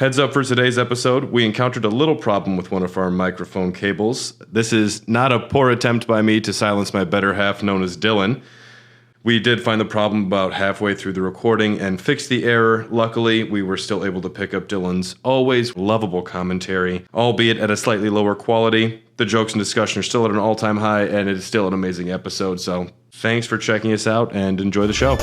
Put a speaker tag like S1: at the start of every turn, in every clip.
S1: Heads up for today's episode, we encountered a little problem with one of our microphone cables. This is not a poor attempt by me to silence my better half known as Dylan. We did find the problem about halfway through the recording and fix the error. Luckily, we were still able to pick up Dylan's always lovable commentary, albeit at a slightly lower quality. The jokes and discussion are still at an all-time high, and it is still an amazing episode. So thanks for checking us out, and enjoy the show.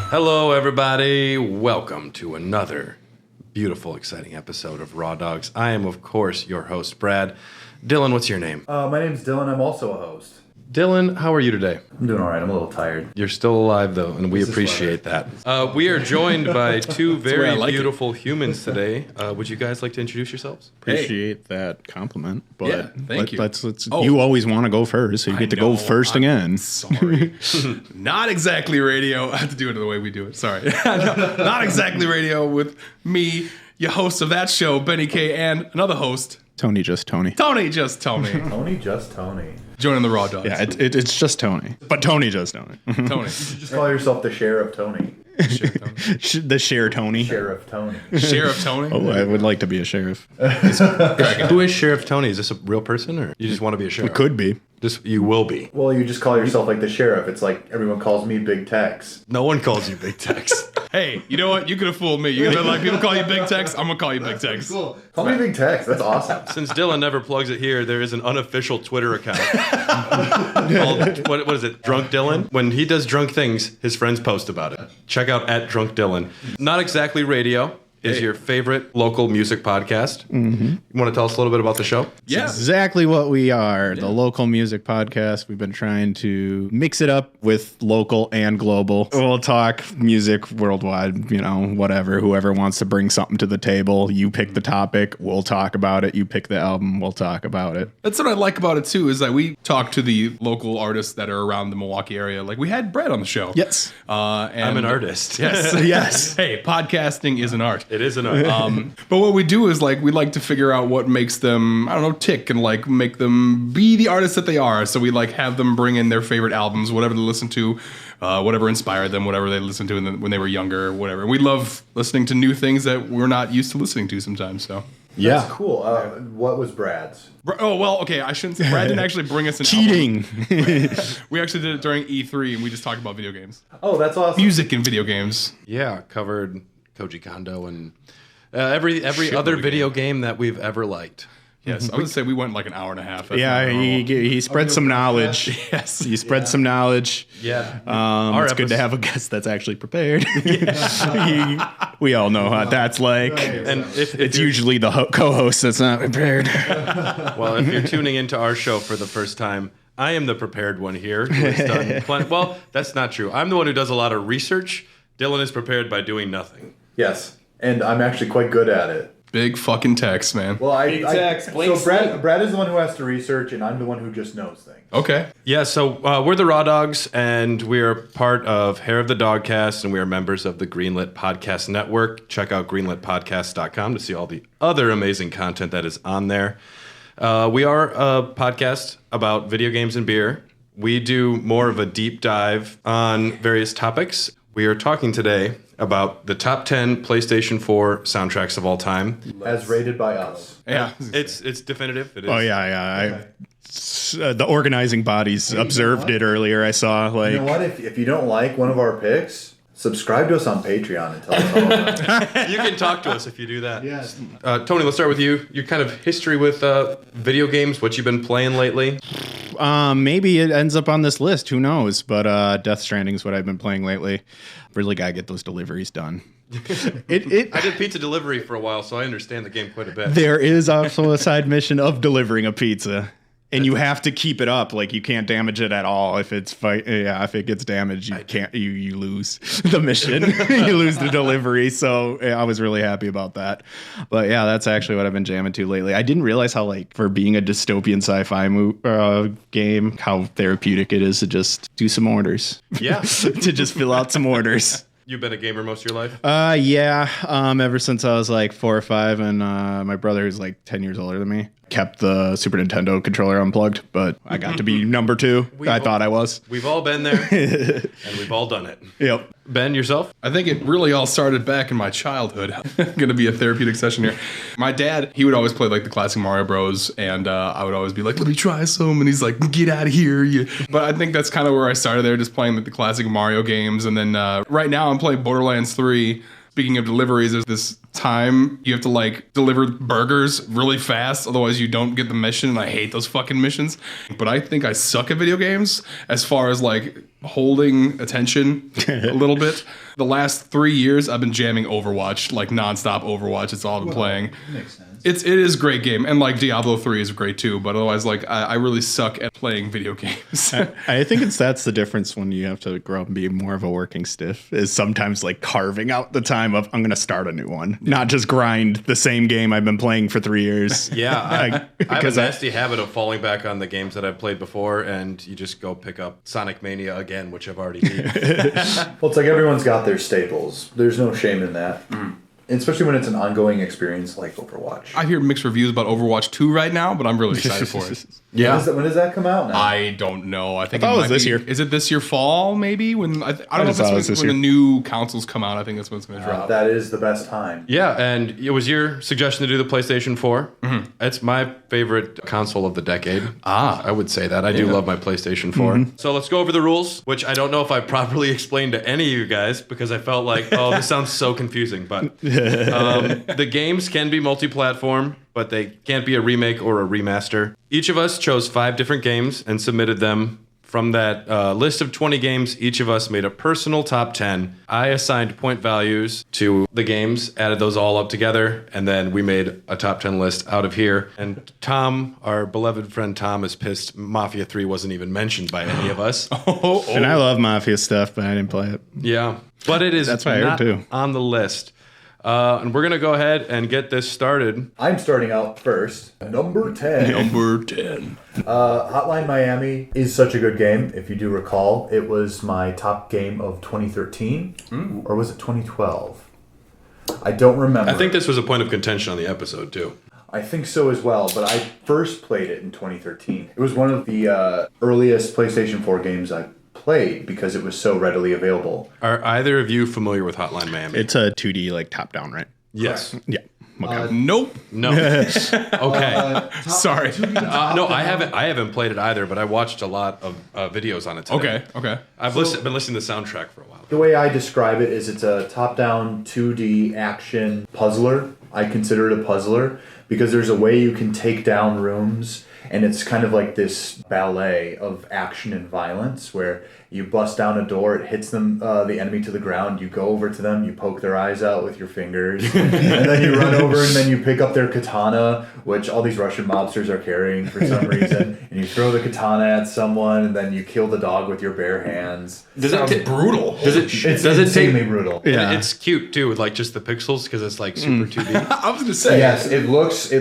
S1: Hello, everybody. Welcome to another beautiful, exciting episode of Raw Dogs. I am, of course, your host, Brad. Dylan, what's your name?
S2: My name's Dylan. I'm also a host.
S1: Dylan, how are you today?
S2: I'm doing all right. I'm a little tired.
S1: You're still alive, though, and we appreciate that. We are joined by two very beautiful humans today. Would you guys like to introduce yourselves?
S3: Appreciate that compliment, but
S4: yeah, thank you.
S3: You always want to go first, so you get to go first again.
S4: Sorry. Not exactly radio. I have to do it the way we do it. Sorry. No, not exactly radio with me, your host of that show, Benny K, and another host,
S3: Tony Just Tony.
S4: Tony Just Tony.
S2: Tony Just Tony.
S4: Joining the Raw Dogs.
S3: Yeah, it's just Tony, but Tony Just Tony.
S4: Tony.
S2: You should just call yourself the Sheriff Tony.
S3: The Share Tony.
S2: Sheriff Tony.
S4: Sheriff Tony.
S3: Oh, I would like to be a sheriff.
S1: Who is Sheriff Tony? Is this a real person, or you just want to be a sheriff?
S3: It could be.
S1: You will be.
S2: Well, you just call yourself like the Sheriff. It's like everyone calls me Big Tex.
S1: No one calls you Big Tex.
S4: Hey, you know what? You could have fooled me. You could have been like, people call you Big Tex. I'm going to call you Big Tex.
S2: Cool. Call me Big Tex. That's awesome.
S1: Since Dylan never plugs it here, there is an unofficial Twitter account called, what is it, Drunk Dylan? When he does drunk things, his friends post about it. Check out @Drunk Dylan. Not Exactly Radio is your favorite local music podcast. Mm-hmm. You want to tell us a little bit about the show?
S4: Yeah.
S3: It's exactly what we are. The local music podcast. We've been trying to mix it up with local and global. We'll talk music worldwide, whatever. Whoever wants to bring something to the table, you pick the topic, we'll talk about it. You pick the album, we'll talk about it.
S4: That's what I like about it, too, is that we talk to the local artists that are around the Milwaukee area. Like, we had Brett on the show.
S3: Yes.
S4: And
S1: I'm an artist.
S4: Yes.
S3: Yes.
S4: Hey, podcasting is an art.
S1: It is an art.
S4: But what we do is we like to figure out what makes them, tick and make them be the artists that they are. So we have them bring in their favorite albums, whatever they listen to, whatever inspired them, whatever they listened to when they were younger, whatever. And we love listening to new things that we're not used to listening to sometimes. So
S3: yeah,
S2: that's cool. What was Brad's?
S4: Oh, well, okay. I shouldn't say Brad didn't actually bring us an
S3: cheating.
S4: We actually did it during E3 and we just talked about video games.
S2: Oh, that's awesome.
S4: Music and video games.
S1: Yeah, covered Koji Kondo and every other video game that we've ever liked.
S4: Yes, I would say we went an hour and a half.
S3: Yeah, he spread some knowledge.
S4: Yes.
S3: He spread some knowledge.
S1: Yeah.
S3: It's good to have a guest that's actually prepared. We all know how that's like. Right.
S1: And if
S3: it's usually the co-host that's not prepared.
S1: Well, if you're tuning into our show for the first time, I am the prepared one here. Who has done well, that's not true. I'm the one who does a lot of research. Dylan is prepared by doing nothing.
S2: Yes, and I'm actually quite good at it.
S4: Big fucking text, man.
S2: Well, so Brad is the one who has to research, and I'm the one who just knows things.
S4: Okay.
S1: Yeah, so we're the Raw Dogs, and we are part of Hair of the Dogcast, and we are members of the Greenlit Podcast Network. Check out greenlitpodcast.com to see all the other amazing content that is on there. We are a podcast about video games and beer. We do more of a deep dive on various topics. We are talking today about the top 10 PlayStation 4 soundtracks of all time.
S2: As rated by us.
S4: Yeah.
S1: It's definitive. It is.
S3: Oh, yeah. The organizing bodies observed it earlier, I saw.
S2: You know what? If you don't like one of our picks, subscribe to us on Patreon and tell us all about it.
S1: You can talk to us if you do that.
S2: Yes.
S1: Tony, let's start with you. Your kind of history with video games, what you've been playing lately.
S3: Maybe it ends up on this list. Who knows? But Death Stranding is what I've been playing lately. Really got to get those deliveries done.
S1: I did pizza delivery for a while, so I understand the game quite a bit.
S3: There is also a side mission of delivering a pizza. And you have to keep it up, like you can't damage it at all. If if it gets damaged, you lose the mission, you lose the delivery. So I was really happy about that. But yeah, that's actually what I've been jamming to lately. I didn't realize how, like, for being a dystopian sci-fi game, how therapeutic it is to just do some orders.
S1: Yeah,
S3: to just fill out some orders.
S1: You've been a gamer most of your life?
S3: Yeah. Ever since I was like 4 or 5, and my brother, who's like 10 years older than me, kept the Super Nintendo controller unplugged, but I got to be number 2. I thought I was.
S1: We've all been there, and we've all done it.
S3: Yep.
S1: Ben, yourself?
S4: I think it really all started back in my childhood. Going to be a therapeutic session here. My dad, he would always play like the classic Mario Bros. And I would always be like, let me try some. And he's like, get out of here. But I think that's kind of where I started there, just playing like the classic Mario games. And then right now I'm playing Borderlands 3. Speaking of deliveries, there's this time you have to like deliver burgers really fast, otherwise you don't get the mission, and I hate those fucking missions. But I think I suck at video games as far as like holding attention a little bit. The last 3 years I've been jamming Overwatch, like nonstop Overwatch. It's all I've been playing.
S2: Makes sense.
S4: It is a great game, and like Diablo 3 is great too, but otherwise like I really suck at playing video games.
S3: I think that's the difference when you have to grow up and be more of a working stiff, is sometimes like carving out the time of, I'm going to start a new one, not just grind the same game I've been playing for 3 years.
S1: Yeah, I have a nasty habit of falling back on the games that I've played before, and you just go pick up Sonic Mania again, which I've already beat.
S2: Well, it's like everyone's got their staples. There's no shame in that. Especially when it's an ongoing experience like Overwatch.
S4: I hear mixed reviews about Overwatch 2 right now, but I'm really excited for it.
S1: Yeah.
S2: When does that come out now?
S4: I don't know. I think
S3: thought it was
S4: might
S3: this
S4: be-
S3: year.
S4: Is it this year fall, maybe? When I don't know if
S3: just thought it was
S4: it's
S3: this
S4: when the
S3: year.
S4: new consoles come out. I think that's when it's going to drop.
S2: That is the best time.
S1: Yeah, and it was your suggestion to do the PlayStation 4. Mm-hmm. It's my favorite console of the decade. I would say that. I do love my PlayStation 4. Mm-hmm. So let's go over the rules, which I don't know if I properly explained to any of you guys, because I felt like, oh, this sounds so confusing. But the games can be multi-platform, but they can't be a remake or a remaster. Each of us chose 5 different games and submitted them. From that list of 20 games, each of us made a personal top 10. I assigned point values to the games, added those all up together, and then we made a top 10 list out of here. And Tom, our beloved friend Tom, is pissed Mafia 3 wasn't even mentioned by any of us.
S3: And I love Mafia stuff, but I didn't play it.
S1: Yeah, but it is
S3: That's what I heard
S1: not
S3: too.
S1: on the list. And we're going to go ahead and get this started.
S2: I'm starting out first. Number 10.
S4: Number 10.
S2: Hotline Miami is such a good game. If you do recall, it was my top game of 2013. Or was it 2012? I don't remember.
S1: I think this was a point of contention on the episode, too.
S2: I think so as well, but I first played it in 2013. It was one of the earliest PlayStation 4 games I played because it was so readily available.
S1: Are either of you familiar with Hotline Miami?
S3: It's a 2D like top down, right?
S1: Yes.
S3: Yeah. Okay.
S4: Nope.
S1: No. Okay.
S4: Sorry.
S1: No, I haven't played it either, but I watched a lot of videos on it today.
S4: Okay.
S1: I've been listening to the soundtrack for a while.
S2: The way I describe it is it's a top-down 2D action puzzler. I consider it a puzzler because there's a way you can take down rooms, and it's kind of like this ballet of action and violence where you bust down a door, it hits them, the enemy to the ground, you go over to them, you poke their eyes out with your fingers, and then you run over and then you pick up their katana, which all these Russian mobsters are carrying for some reason, and you throw the katana at someone, and then you kill the dog with your bare hands.
S4: Sounds brutal.
S2: It's insanely brutal.
S3: Yeah.
S1: And it's cute too, with like just the pixels because it's like super 2D.
S4: I was going to say.
S2: Yes, it looks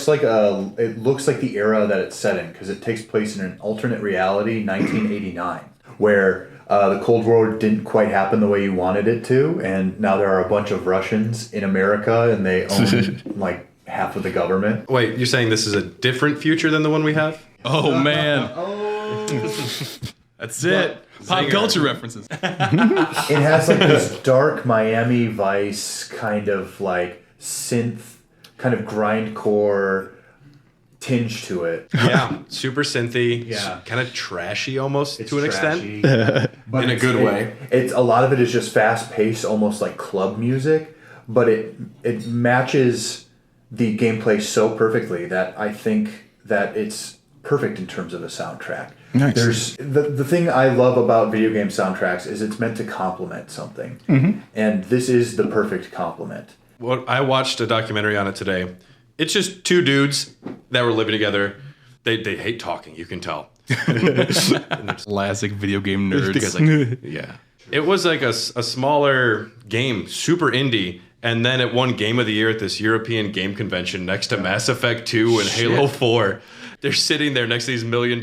S2: like the era that it's set in because it takes place in an alternate reality, 1989, where the Cold War didn't quite happen the way you wanted it to, and now there are a bunch of Russians in America, and they own like half of the government.
S1: Wait, you're saying this is a different future than the one we have?
S4: Oh, man. That's it. Pop
S1: Zinger.
S4: culture references.
S2: It has like this dark Miami Vice kind of like synth, kind of grindcore tinge to it.
S1: Yeah, super synthy.
S2: Yeah.
S1: Kind of trashy almost
S2: It's
S1: to an
S2: trashy,
S1: extent.
S2: but
S1: In a good way.
S2: It's a lot of it is just fast paced, almost like club music, but it matches the gameplay so perfectly that I think that it's perfect in terms of a soundtrack.
S3: Nice.
S2: There's the thing I love about video game soundtracks is it's meant to complement something, and this is the perfect complement.
S1: Well, I watched a documentary on it today. It's just two dudes that were living together. They hate talking, you can tell.
S4: Classic video game nerds.
S1: Yeah. It was like a smaller game, super indie, and then it won Game of the Year at this European game convention next to Mass Effect 2 and Halo 4. They're sitting there next to these $1 million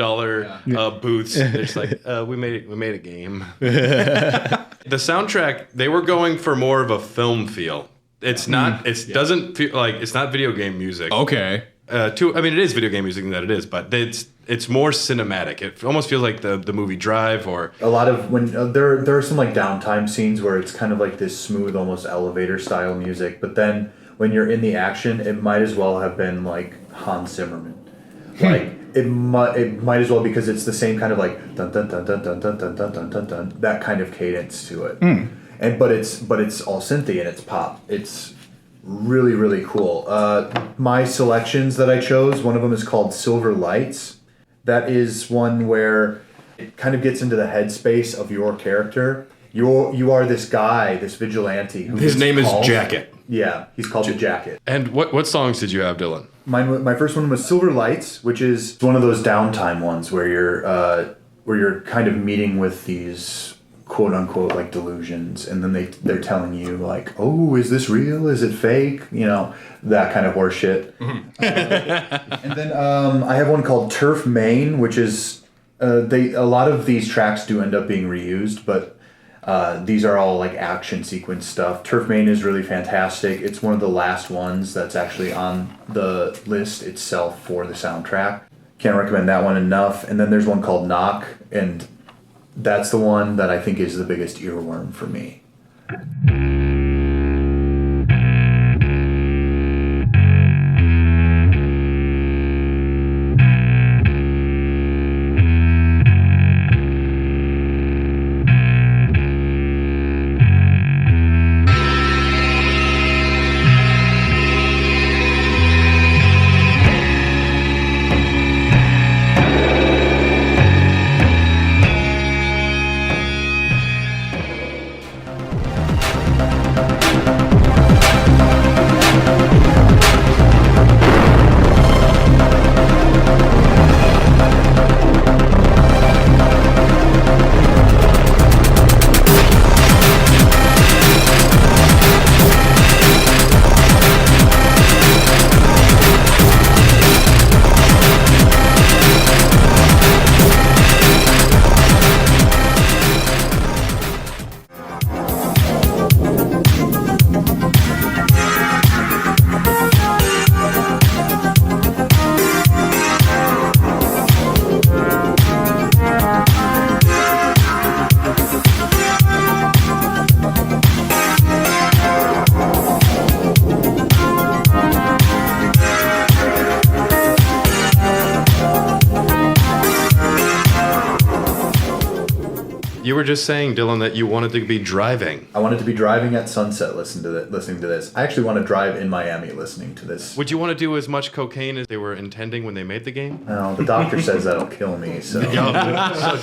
S1: booths. They're just like, we made a game. The soundtrack, they were going for more of a film feel. It's not. It doesn't feel like it's not video game music.
S4: Okay.
S1: I mean, it is video game music in that it is, but it's more cinematic. It almost feels like the movie Drive or
S2: a lot of when there are some like downtime scenes where it's kind of like this smooth, almost elevator style music. But then when you're in the action, it might as well have been like Hans Zimmerman. Like it might as well because it's the same kind of like dun dun dun dun dun dun dun dun dun dun dun that kind of cadence to it. And but it's all synthy and it's pop. It's really, really cool. My selections that I chose, one of them is called Silver Lights. That is one where it kind of gets into the headspace of your character. You are this guy, this vigilante.
S1: his name is Jacket.
S2: Yeah, he's called the Jacket.
S1: And what songs did you have, Dylan?
S2: My first one was Silver Lights, which is one of those downtime ones where you're kind of meeting with these quote unquote like delusions, and then they're telling you like, oh, is this real? Is it fake? You know, that kind of horse shit. And then I have one called Turf Main, which is a lot of these tracks do end up being reused, but these are all like action sequence stuff. Turf Main is really fantastic. It's one of the last ones that's actually on the list itself for the soundtrack. Can't recommend that one enough. And then there's one called Knock, and that's the one that I think is the biggest earworm for me.
S1: You were just saying, Dylan, that you wanted to be driving.
S2: I wanted to be driving at sunset listening to this. I actually want to drive in Miami listening to this.
S1: Would you want to do as much cocaine as they were intending when they made the game?
S2: No, the doctor says that'll kill me, so...
S1: So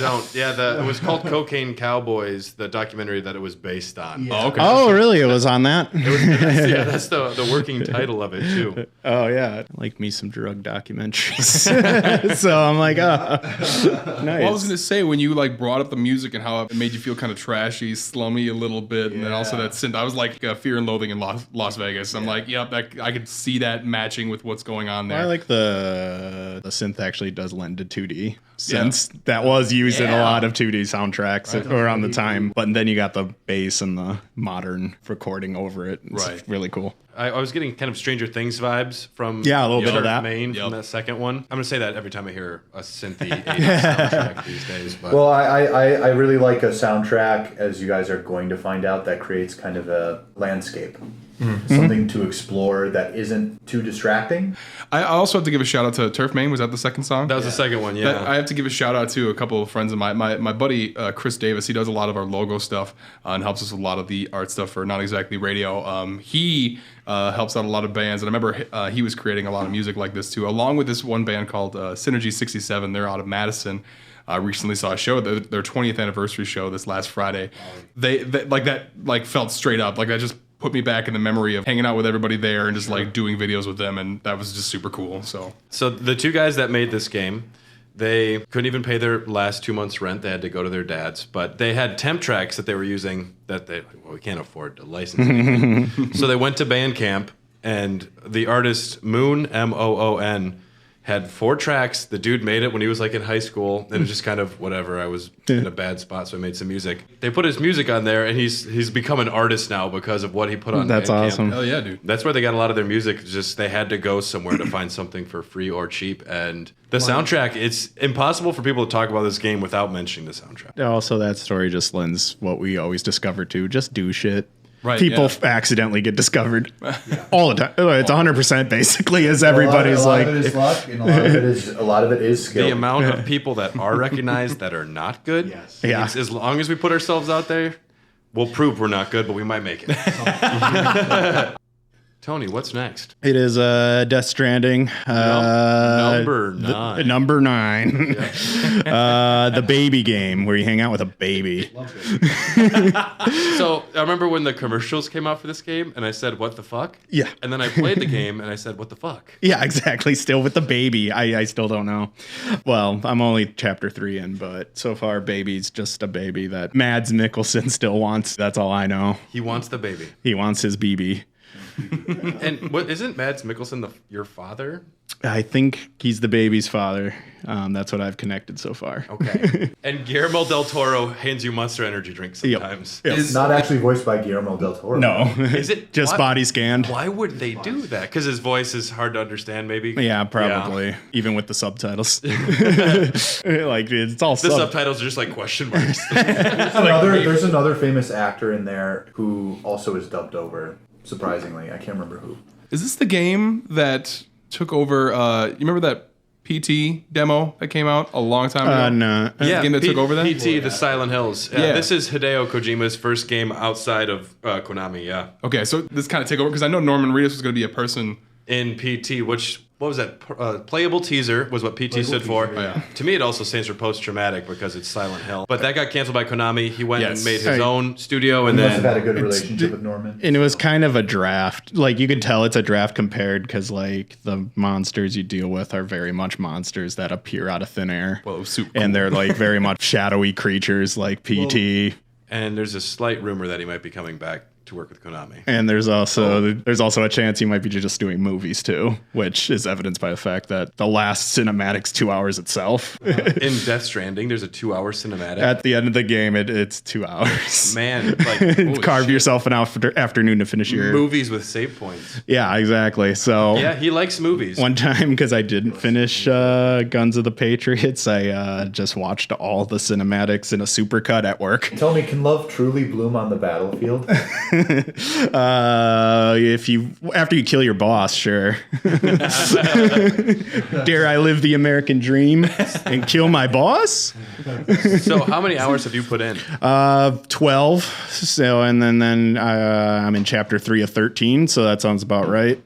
S1: don't. Yeah, it was called Cocaine Cowboys, the documentary that it was based on.
S2: Yeah.
S4: Oh, okay.
S3: Oh, really? It was on that?
S1: Yeah, that's the working title of it, too.
S3: Oh, yeah. I like me some drug documentaries. So I'm like, nice.
S4: Well, I was gonna say, when you like brought up the music and how it made you feel kind of trashy, slummy a little bit, and then also that synth, I was like Fear and Loathing in Las Vegas. I'm like, yep, I could see that matching with what's going on there.
S3: I like the synth actually does lend to 2D since that was used in a lot of 2D soundtracks around the time. But then you got the bass and the modern recording over it. It's really cool.
S1: I was getting kind of Stranger Things vibes from
S3: a little bit of that.
S1: Main from that second one. I'm gonna say that every time I hear a synthy 80s soundtrack these days. But.
S2: Well, I really like a soundtrack, as you guys are going to find out, that creates kind of a landscape. something to explore that isn't too distracting.
S4: I also have to give a shout out to Turf Main. Was that the second song?
S1: That was the second one, yeah.
S4: I have to give a shout out to a couple of friends of mine. My buddy Chris Davis, he does a lot of our logo stuff and helps us with a lot of the art stuff for Not Exactly Radio. He helps out a lot of bands, and I remember he was creating a lot of music like this too, along with this one band called Synergy 67. They're out of Madison. I recently saw a show, their 20th anniversary show this last Friday. They like that felt straight up. Like that just put me back in the memory of hanging out with everybody there and just like doing videos with them, and that was just super cool. So
S1: the two guys that made this game, they couldn't even pay their last 2 months' rent. They had to go to their dad's, but they had temp tracks that they were using that we can't afford to license anything. So they went to Bandcamp, and the artist Moon, Moon, had 4 tracks. The dude made it when he was like in high school, and it just kind of whatever. I was in a bad spot, so I made some music. They put his music on there, and he's become an artist now because of what he put on.
S3: That's
S1: Bandcamp.
S3: awesome.
S4: hell yeah, dude.
S1: That's where they got a lot of their music. Just they had to go somewhere to find something for free or cheap. And the soundtrack, it's impossible for people to talk about this game without mentioning the soundtrack.
S3: Also, that story just lends what we always discover too. Just do shit.
S4: Right,
S3: People accidentally get discovered all the time. It's 100% basically, as everybody's
S2: a lot
S3: like.
S2: of it is luck, and a lot of it is skill.
S1: The amount of people that are recognized that are not good.
S2: Yes.
S3: Yeah.
S1: As long as we put ourselves out there, we'll prove we're not good, but we might make it. Tony, what's next?
S3: It is Death Stranding.
S1: Number 9.
S3: Number 9. The baby game where you hang out with a baby.
S1: So I remember when the commercials came out for this game, and I said, "What the fuck?"
S3: Yeah.
S1: And then I played the game, and I said, "What the fuck?"
S3: Yeah, exactly. Still with the baby. I still don't know. Well, I'm only chapter 3 in, but so far, baby's just a baby that Mads Mikkelsen still wants. That's all I know.
S1: He wants the baby.
S3: He wants his BB.
S1: And what isn't Mads Mikkelsen your father?
S3: I think he's the baby's father. That's what I've connected so far.
S1: Okay. And Guillermo del Toro hands you Monster Energy drinks sometimes.
S3: Yep.
S2: It's not actually voiced by Guillermo del Toro.
S3: No.
S1: Is it
S3: Just
S1: why-
S3: body scanned?
S1: Why would they do that? Because his voice is hard to understand, maybe?
S3: Yeah, probably. Even with the subtitles. Like, it's all
S1: The subtitles are just like question marks.
S2: There's another famous actor in there who also is dubbed over. Surprisingly, I can't remember who.
S4: Is this the game that took over? You remember that PT demo that came out a long time ago?
S3: No.
S1: Yeah,
S4: game that took over that?
S1: PT, the Silent Hills.
S4: Yeah.
S1: This is Hideo Kojima's first game outside of Konami, yeah.
S4: Okay, so this kind of take over because I know Norman Reedus was going to be a person.
S1: In PT, what was that? Playable teaser was what PT stood for.
S2: teaser, yeah.
S1: To me, it also stands for post-traumatic because it's Silent Hill. But that got canceled by Konami. He went
S4: Yes.
S1: and made his
S3: Right.
S1: own studio, and
S2: He must have
S1: then
S2: had a good relationship with Norman.
S3: And it was kind of a draft. Like, you could tell it's a draft compared because, like, the monsters you deal with are very much monsters that appear out of thin air.
S4: Well, it was super
S3: And they're, like, very much shadowy creatures like PT.
S1: and there's a slight rumor that he might be coming back to work with Konami.
S3: And there's also a chance he might be just doing movies too, which is evidenced by the fact that the last cinematic's 2 hours itself.
S1: In Death Stranding, there's a 2-hour cinematic.
S3: At the end of the game, it's 2 hours.
S1: Man, like holy
S3: Carve
S1: shit.
S3: yourself an afternoon to finish your
S1: Movies with save points.
S3: Yeah, exactly. So
S1: Yeah, he likes movies.
S3: one time, because I didn't finish Guns of the Patriots, I just watched all the cinematics in a supercut at work.
S2: Tell me, can love truly bloom on the battlefield?
S3: If you after you kill your boss, sure. Dare I live the American dream and kill my boss?
S1: So how many hours have you put in?
S3: 12. So and then I'm in chapter 3 of 13. So that sounds about right.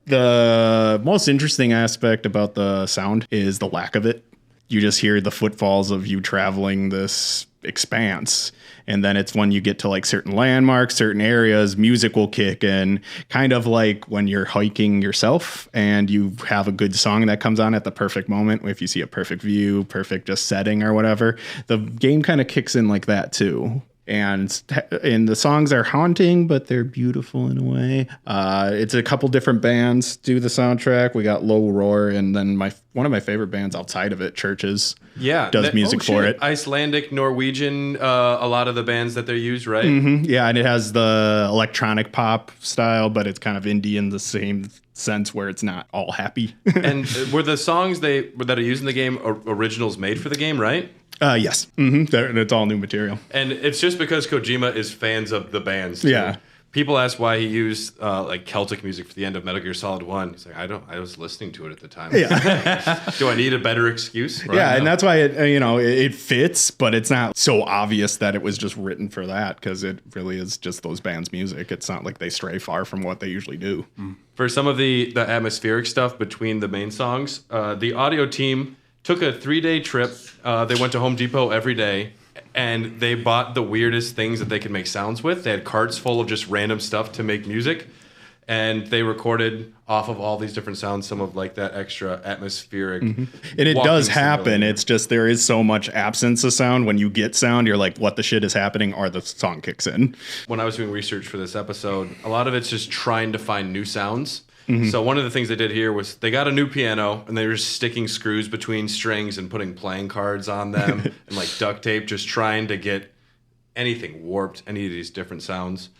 S3: The most interesting aspect about the sound is the lack of it. You just hear the footfalls of you traveling this expanse. And then it's when you get to like certain landmarks, certain areas, music will kick in, kind of like when you're hiking yourself and you have a good song that comes on at the perfect moment. If you see a perfect view, perfect just setting or whatever, the game kind of kicks in like that too. And the songs are haunting, but they're beautiful in a way. It's a couple different bands do the soundtrack. We got Low Roar, and then one of my favorite bands outside of it, Churches, does music for it.
S1: Icelandic, Norwegian, a lot of the bands that they use, right?
S3: Mm-hmm. Yeah, and it has the electronic pop style, but it's kind of indie in the same sense where it's not all happy.
S1: And were the songs that are used in the game originals made for the game, right?
S3: Yes. Mm-hmm. It's all new material.
S1: And it's just because Kojima is fans of the bands. Too.
S3: Yeah.
S1: People ask why he used like Celtic music for the end of Metal Gear Solid 1. He's like, I was listening to it at the time.
S3: Yeah.
S1: Do I need a better excuse?
S3: Right yeah, now? And that's why it fits, but it's not so obvious that it was just written for that, because it really is just those bands' music. It's not like they stray far from what they usually do.
S1: For some of the atmospheric stuff between the main songs, the audio team took a 3-day trip. They went to Home Depot every day. And they bought the weirdest things that they could make sounds with. They had carts full of just random stuff to make music. And they recorded off of all these different sounds, some of like that extra atmospheric.
S3: And it does happen. It's just there is so much absence of sound. When you get sound, you're like, what the shit is happening? Or the song kicks in.
S1: When I was doing research for this episode, a lot of it's just trying to find new sounds. So one of the things they did here was they got a new piano and they were just sticking screws between strings and putting playing cards on them and like duct tape, just trying to get anything warped, any of these different sounds.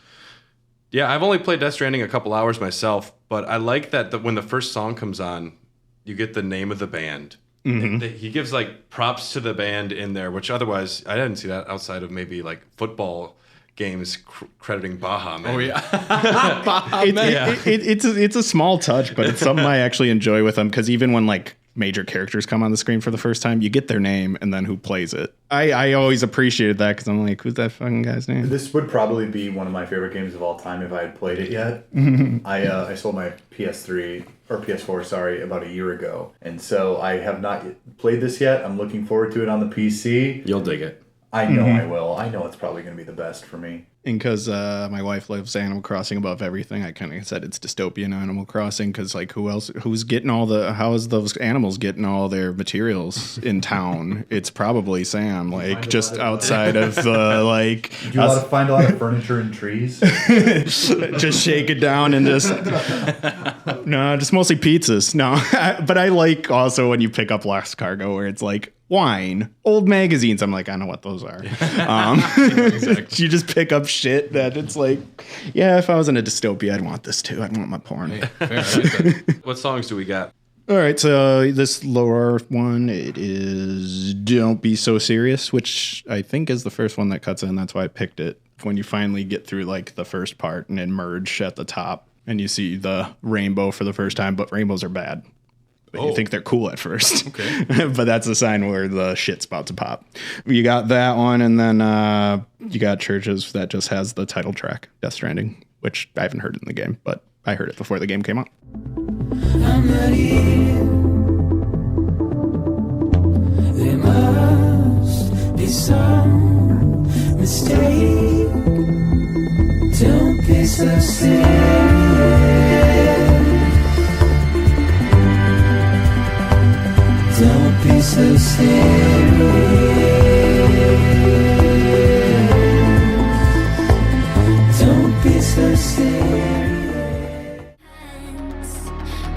S1: Yeah, I've only played Death Stranding a couple hours myself, but I like that when the first song comes on, you get the name of the band. He gives like props to the band in there, which otherwise I didn't see that outside of maybe like football games crediting Baha Man.
S4: Oh yeah, Baha Man.
S3: It's a small touch, but it's something I actually enjoy with them, because even when like major characters come on the screen for the first time, you get their name and then who plays it. I always appreciated that, because I'm like, who's that fucking guy's name?
S2: This would probably be one of my favorite games of all time if I had played it yet. I sold my PS3 or PS4, sorry, about a year ago, and so I have not played this yet. I'm looking forward to it on the PC.
S1: You'll dig it.
S2: I know I will. I know it's probably going to be the best for me.
S3: And because my wife loves Animal Crossing above everything, I kind of said it's dystopian Animal Crossing, because like who's getting how is those animals getting all their materials in town? It's probably Sam, like just outside of like.
S2: You find a lot of furniture and trees.
S3: Just shake it down and just no, just mostly pizzas. No, but I like also when you pick up Lost Cargo where it's like wine, old magazines. I'm like, I know what those are. Exactly. You just pick up shit that it's like, yeah, if I was in a dystopia, I'd want this too. I'd want my porn.
S4: Hey, fair.
S1: What songs do we got?
S3: All right, so this lower one, it is Don't Be So Serious, which I think is the first one that cuts in. That's why I picked it. When you finally get through like the first part and then merge at the top and you see the rainbow for the first time, but rainbows are bad. You think they're cool at first. Okay. But that's a sign where the shit's about to pop. You got that one, and then you got Churches that just has the title track, Death Stranding, which I haven't heard in the game, but I heard it before the game came out. I'm not here. There must be some mistake. Don't be so serious. Don't be so serious. Don't be so serious.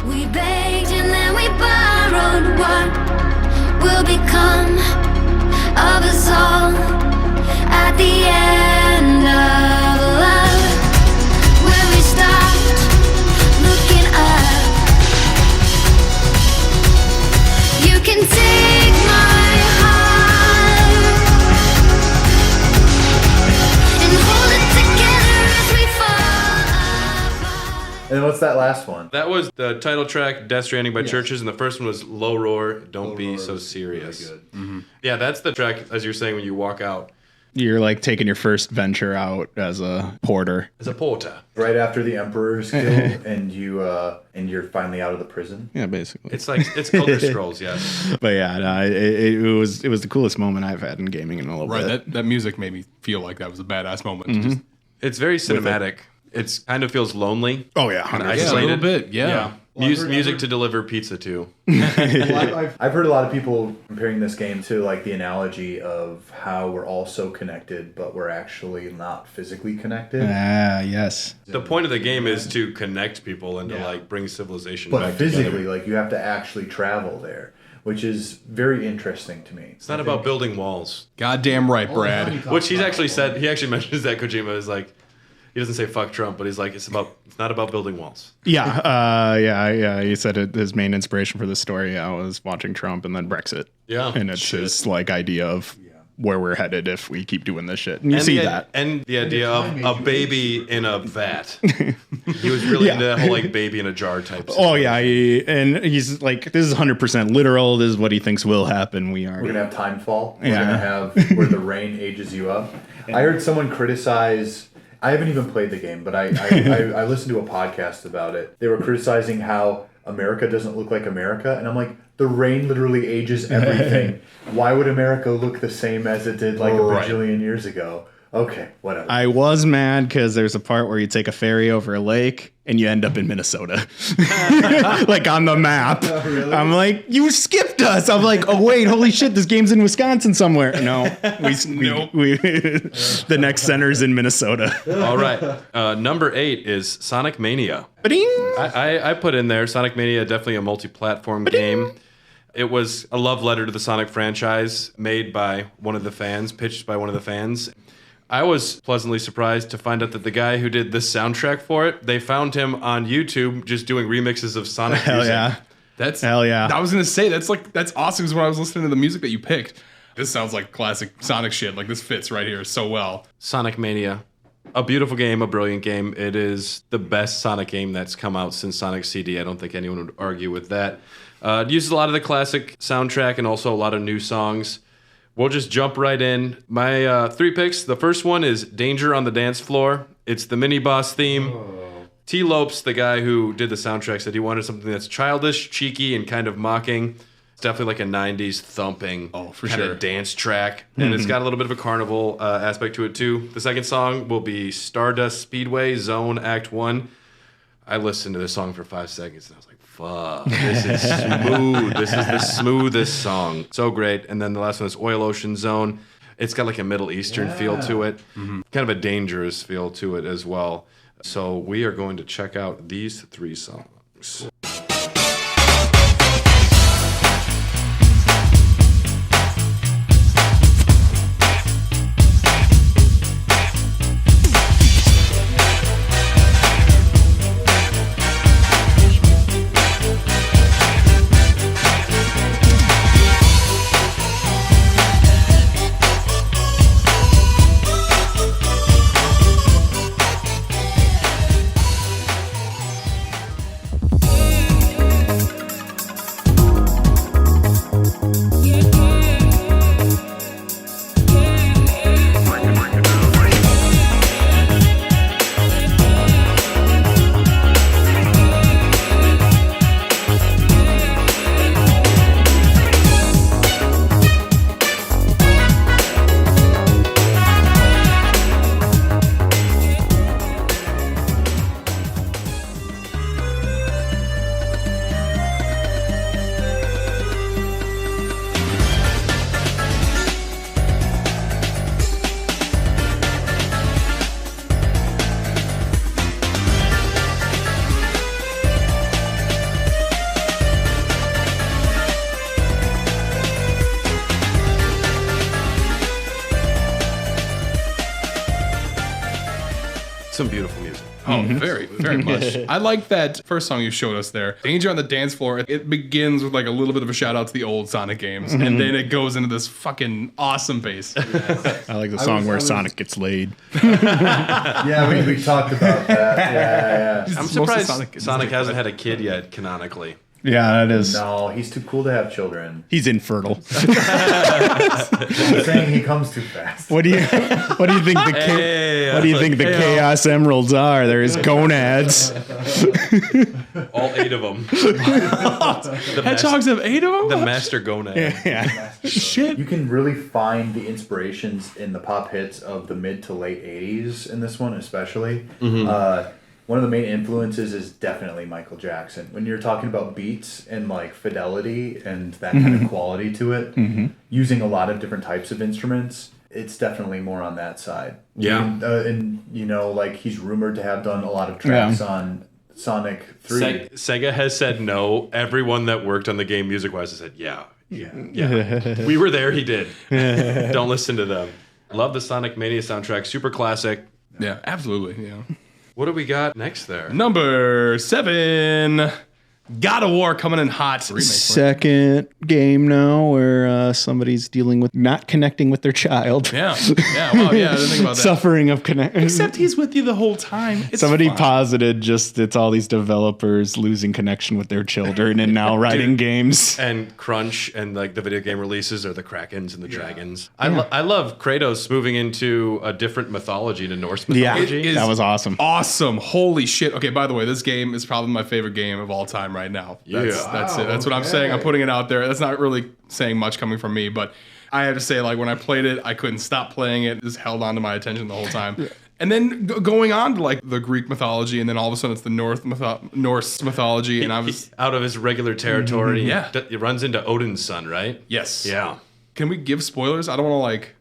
S3: We begged and then we borrowed. What will become of us all at the end of love? When we stopped looking up, you can take my heart and hold it together as we fall apart.
S2: And what's that last one?
S1: That was the title track, Death Stranding by Churches, and the first one was Low Roar, Don't Be So Serious.
S2: Really good.
S1: Yeah, that's the track, as you're saying, when you walk out.
S3: You're like taking your first venture out as a porter.
S1: As a porter.
S2: Right after the Emperor's killed and you're finally out of the prison.
S3: Yeah, basically.
S1: It's like, it's Elder Scrolls, yes.
S3: But yeah, no, it was the coolest moment I've had in gaming in a little bit.
S4: Right, that music made me feel like that was a badass moment. Just
S1: It's very cinematic. It kind of feels lonely.
S3: Oh yeah,
S1: Kind of
S3: 100%.
S4: yeah, a little
S1: isolated.
S4: bit, yeah.
S1: Music to deliver pizza to.
S2: Well, I've heard a lot of people comparing this game to like the analogy of how we're all so connected, but we're actually not physically connected.
S3: Ah, yes.
S1: The point of the game is to connect people and to like bring civilization
S2: But
S1: back
S2: physically,
S1: together.
S2: like you have to actually travel there, which is very interesting to me.
S1: It's not about building walls.
S4: Goddamn right, Brad.
S1: Which he's actually said. He actually mentions that Kojima is like. He doesn't say fuck Trump, but he's like it's not about building walls.
S3: Yeah. He said his main inspiration for this story was watching Trump and then Brexit.
S1: Yeah,
S3: and it's his like idea of where we're headed if we keep doing this shit. And you
S1: And
S3: see
S1: the,
S3: that.
S1: and the idea of a baby in a vat. He was really into that whole like baby in a jar type.
S3: Oh yeah, and he's like, this is 100% literal. This is what he thinks will happen. We're
S2: We're gonna have time fall. We're
S3: Yeah.
S2: gonna have where the rain ages you up. I heard someone criticize. I haven't even played the game, but I listened to a podcast about it. They were criticizing how America doesn't look like America, and I'm like, the rain literally ages everything. Why would America look the same as it did like a bajillion years ago? Okay, whatever.
S3: I was mad because there's a part where you take a ferry over a lake and you end up in Minnesota, like on the map.
S2: Oh, really?
S3: I'm like, you skipped us. I'm like, oh wait, holy shit, this game's in Wisconsin somewhere. No, the next center's in Minnesota.
S1: All right. Number 8 is Sonic Mania.
S3: Ba-ding!
S1: I put in there Sonic Mania, definitely a multi-platform game. It was a love letter to the Sonic franchise, made by one of the fans, pitched by one of the fans. I was pleasantly surprised to find out that the guy who did the soundtrack for it, they found him on YouTube just doing remixes of Sonic
S3: Hell
S1: music.
S3: yeah.
S4: That's
S3: Hell yeah.
S4: I was gonna say that's awesome because when I was listening to the music that you picked, this sounds like classic Sonic shit. Like this fits right here so well.
S1: Sonic Mania. A beautiful game, a brilliant game. It is the best Sonic game that's come out since Sonic CD. I don't think anyone would argue with that. It uses a lot of the classic soundtrack and also a lot of new songs. We'll just jump right in. My 3 picks. The first one is Danger on the Dance Floor. It's the mini boss theme. T. Lopes, the guy who did the soundtrack, said he wanted something that's childish, cheeky, and kind of mocking. It's definitely like a 90s thumping kind of dance track. And it's got a little bit of a carnival aspect to it too. The second song will be Stardust Speedway Zone Act 1. I listened to this song for 5 seconds and I was like, fuck, this is smooth. This is the smoothest song. So great. And then the last one is Oil Ocean Zone. It's got like a Middle Eastern feel to it. Kind of a dangerous feel to it as well. So we are going to check out these 3 songs. Some beautiful music.
S4: Oh, very, very much. I like that first song you showed us there. Danger on the Dance Floor. It begins with like a little bit of a shout out to the old Sonic games. And then it goes into this fucking awesome bass.
S3: I like the song where Sonic gets laid.
S2: Yeah, we talked about that. Yeah.
S1: I'm
S4: Most
S1: surprised
S4: of
S1: Sonic hasn't had a kid yet, canonically.
S3: Yeah, that is.
S2: No, he's too cool to have children.
S3: He's infertile.
S2: I'm saying he comes too fast.
S3: What do you think the Chaos Emeralds are? There's gonads.
S1: All 8 of them.
S4: Hedgehogs have 8 of them?
S1: The master gonad.
S3: Yeah.
S4: Shit.
S2: You can really find the inspirations in the pop hits of the mid to late 80s in this one, especially. One of the main influences is definitely Michael Jackson. When you're talking about beats and like fidelity and that kind of quality to it, using a lot of different types of instruments, it's definitely more on that side.
S1: Yeah.
S2: And you know, like he's rumored to have done a lot of tracks on Sonic 3.
S1: Sega has said no. Everyone that worked on the game music-wise has said, yeah. We were there, he did. Don't listen to them. Love the Sonic Mania soundtrack. Super classic.
S4: Yeah, absolutely. Yeah.
S1: What do we got next there?
S4: Number 7. God of War coming in hot.
S3: Second game now where somebody's dealing with not connecting with their child.
S4: Yeah. Wow. Yeah. I didn't think about that.
S3: Suffering of connection.
S4: Except he's with you the whole time. It's
S3: Somebody
S4: fine.
S3: posited just it's all these developers losing connection with their children and now writing games.
S1: And Crunch and like the video game releases are the Krakens and the Dragons. I love Kratos moving into a different mythology, to Norse mythology.
S4: It is
S3: That was awesome.
S4: Awesome. Holy shit. Okay, by the way, this game is probably my favorite game of all time right now. That's it. That's what I'm saying. I'm putting it out there. That's not really saying much coming from me, but I have to say, like, when I played it, I couldn't stop playing it. It just held on to my attention the whole time. And then going on to like the Greek mythology, and then all of a sudden it's the Norse mythology, and I was
S1: out of his regular territory.
S4: Yeah.
S1: It runs into Odin's son, right?
S4: yes.
S1: Yeah.
S4: Can we give spoilers? I don't want to like.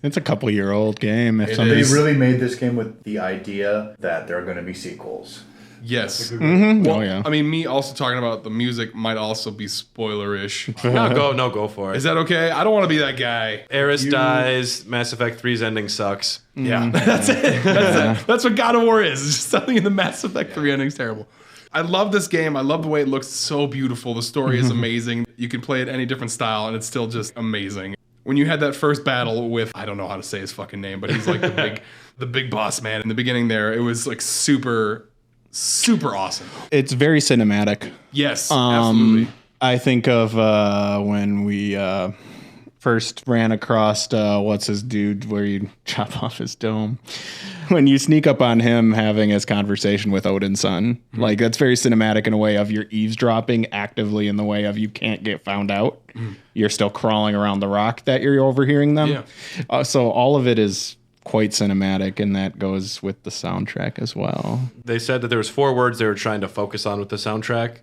S3: It's a couple-year-old game. If
S2: They
S3: somebody's
S2: really made this game with the idea that there are going to be sequels.
S4: Yes.
S3: Oh,
S4: Well,
S3: yeah.
S4: I mean, me also talking about the music might also be spoilerish.
S1: Go for it.
S4: Is that okay? I don't want to be that guy.
S1: Eris dies. Mass Effect 3's ending sucks.
S4: Yeah, that's it. That's it. That's what God of War is. It's just something in the Mass Effect 3 ending's terrible. I love this game. I love the way it looks. So beautiful. The story is amazing. You can play it any different style, and it's still just amazing. When you had that first battle with, I don't know how to say his fucking name, but he's like the big boss man in the beginning there. It was like super awesome.
S3: It's very cinematic.
S4: Yes, absolutely.
S3: I think of when we first ran across what's his dude where you chop off his dome. When you sneak up on him having his conversation with Odin's son, like that's very cinematic in a way of you're eavesdropping actively in the way of you can't get found out. You're still crawling around the rock that you're overhearing them.
S4: Yeah.
S3: So all of it is quite cinematic, and that goes with the soundtrack as well.
S1: They said that there was 4 words they were trying to focus on with the soundtrack: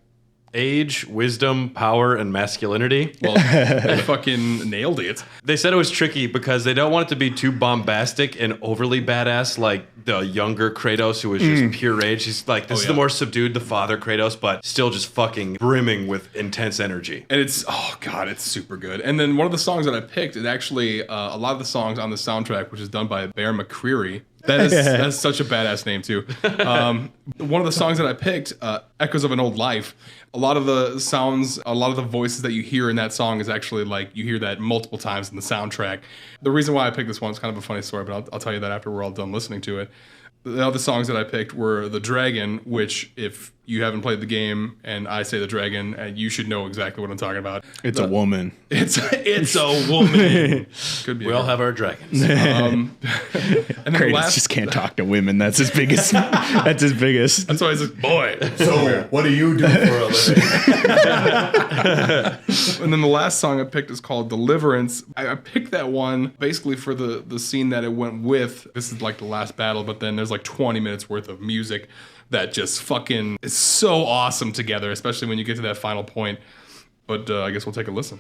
S1: age, wisdom, power, and masculinity.
S4: Well, they fucking nailed it.
S1: They said it was tricky because they don't want it to be too bombastic and overly badass like the younger Kratos, who was just pure rage. He's like, this is the more subdued, the father Kratos, but still just fucking brimming with intense energy.
S4: And it's, oh God, it's super good. And then one of the songs that I picked is actually a lot of the songs on the soundtrack, which is done by Bear McCreary. That's such a badass name too. One of the songs that I picked, Echoes of an Old Life, a lot of the sounds, a lot of the voices that you hear in that song is actually like, you hear that multiple times in the soundtrack. The reason why I picked this one is kind of a funny story, but I'll tell you that after we're all done listening to it. The other songs that I picked were The Dragon, which if you haven't played the game and I say The Dragon, you should know exactly what I'm talking about.
S3: It's a woman.
S4: It's a woman. Could be.
S1: We all have our dragons.
S4: And then
S3: Kratos just can't talk to women. That's his biggest. That's his biggest.
S4: That's why he's like, boy.
S2: So, what do you do for a living?
S4: And then the last song I picked is called Deliverance. I picked that one basically for the scene that it went with. This is like the last battle, but then there's like 20 minutes worth of music that just fucking is so awesome together, especially when you get to that final point. But I guess we'll take a listen.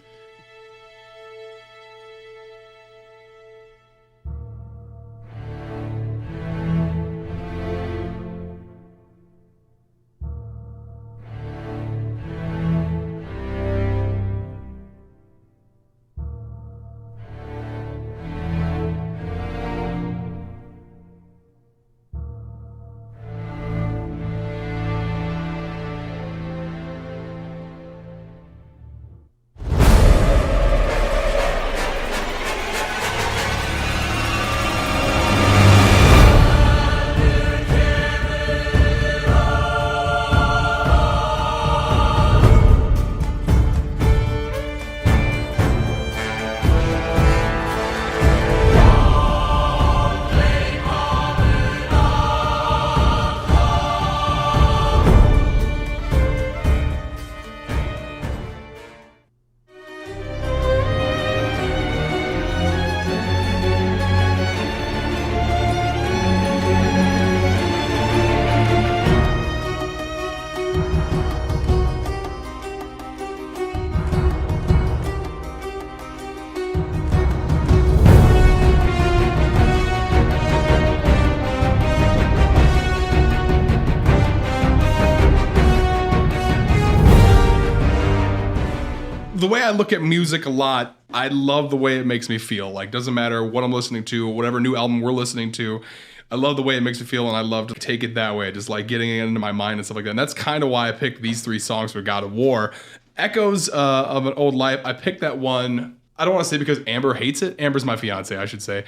S4: The way I look at music a lot, I love the way it makes me feel. Like, doesn't matter what I'm listening to, whatever new album we're listening to, I love the way it makes me feel, and I love to take it that way, just like getting it into my mind and stuff like that. And that's kind of why I picked these 3 songs for God of War. Echoes of an Old Life, I picked that one. I don't want to say because Amber hates it. Amber's my fiance, I should say.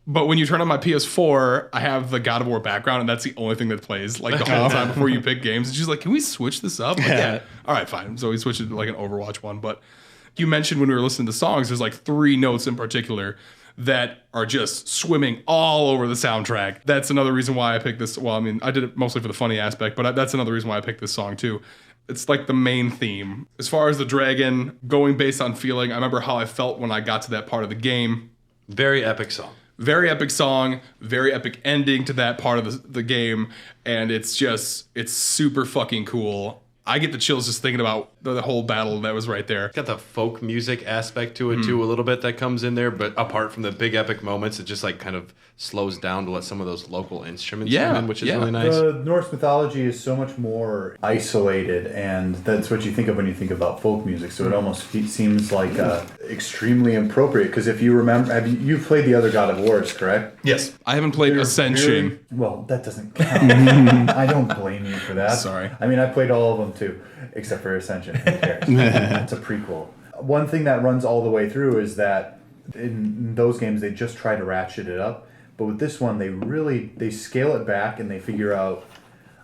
S4: But when you turn on my PS4, I have the God of War background, and that's the only thing that plays like the whole time before you pick games. And she's like, "Can we switch this up?" Like, yeah. All right, fine. So we switched it to like an Overwatch one. But you mentioned when we were listening to songs, there's like 3 notes in particular that are just swimming all over the soundtrack. That's another reason why I picked this. Well, I mean, I did it mostly for the funny aspect, but that's another reason why I picked this song too. It's like the main theme. As far as the dragon, going based on feeling, I remember how I felt when I got to that part of the game.
S1: Very epic song.
S4: Very epic song, very epic ending to that part of the game, and it's super fucking cool. I get the chills just thinking about the whole battle that was right there.
S1: It's got the folk music aspect to it too, a little bit that comes in there, but apart from the big epic moments, it just like kind of slows down to let some of those local instruments come in, which is really nice.
S2: The Norse mythology is so much more isolated, and that's what you think of when you think about folk music. So it almost seems like extremely appropriate. Because if you remember, you've played the other God of Wars, correct?
S4: Yes, I haven't played Ascension.
S2: Well, that doesn't count. I don't blame you for that.
S4: Sorry.
S2: I mean, I played all of them too, except for Ascension. Who cares? It's a prequel. One thing that runs all the way through is that in those games they just try to ratchet it up, but with this one they scale it back and they figure out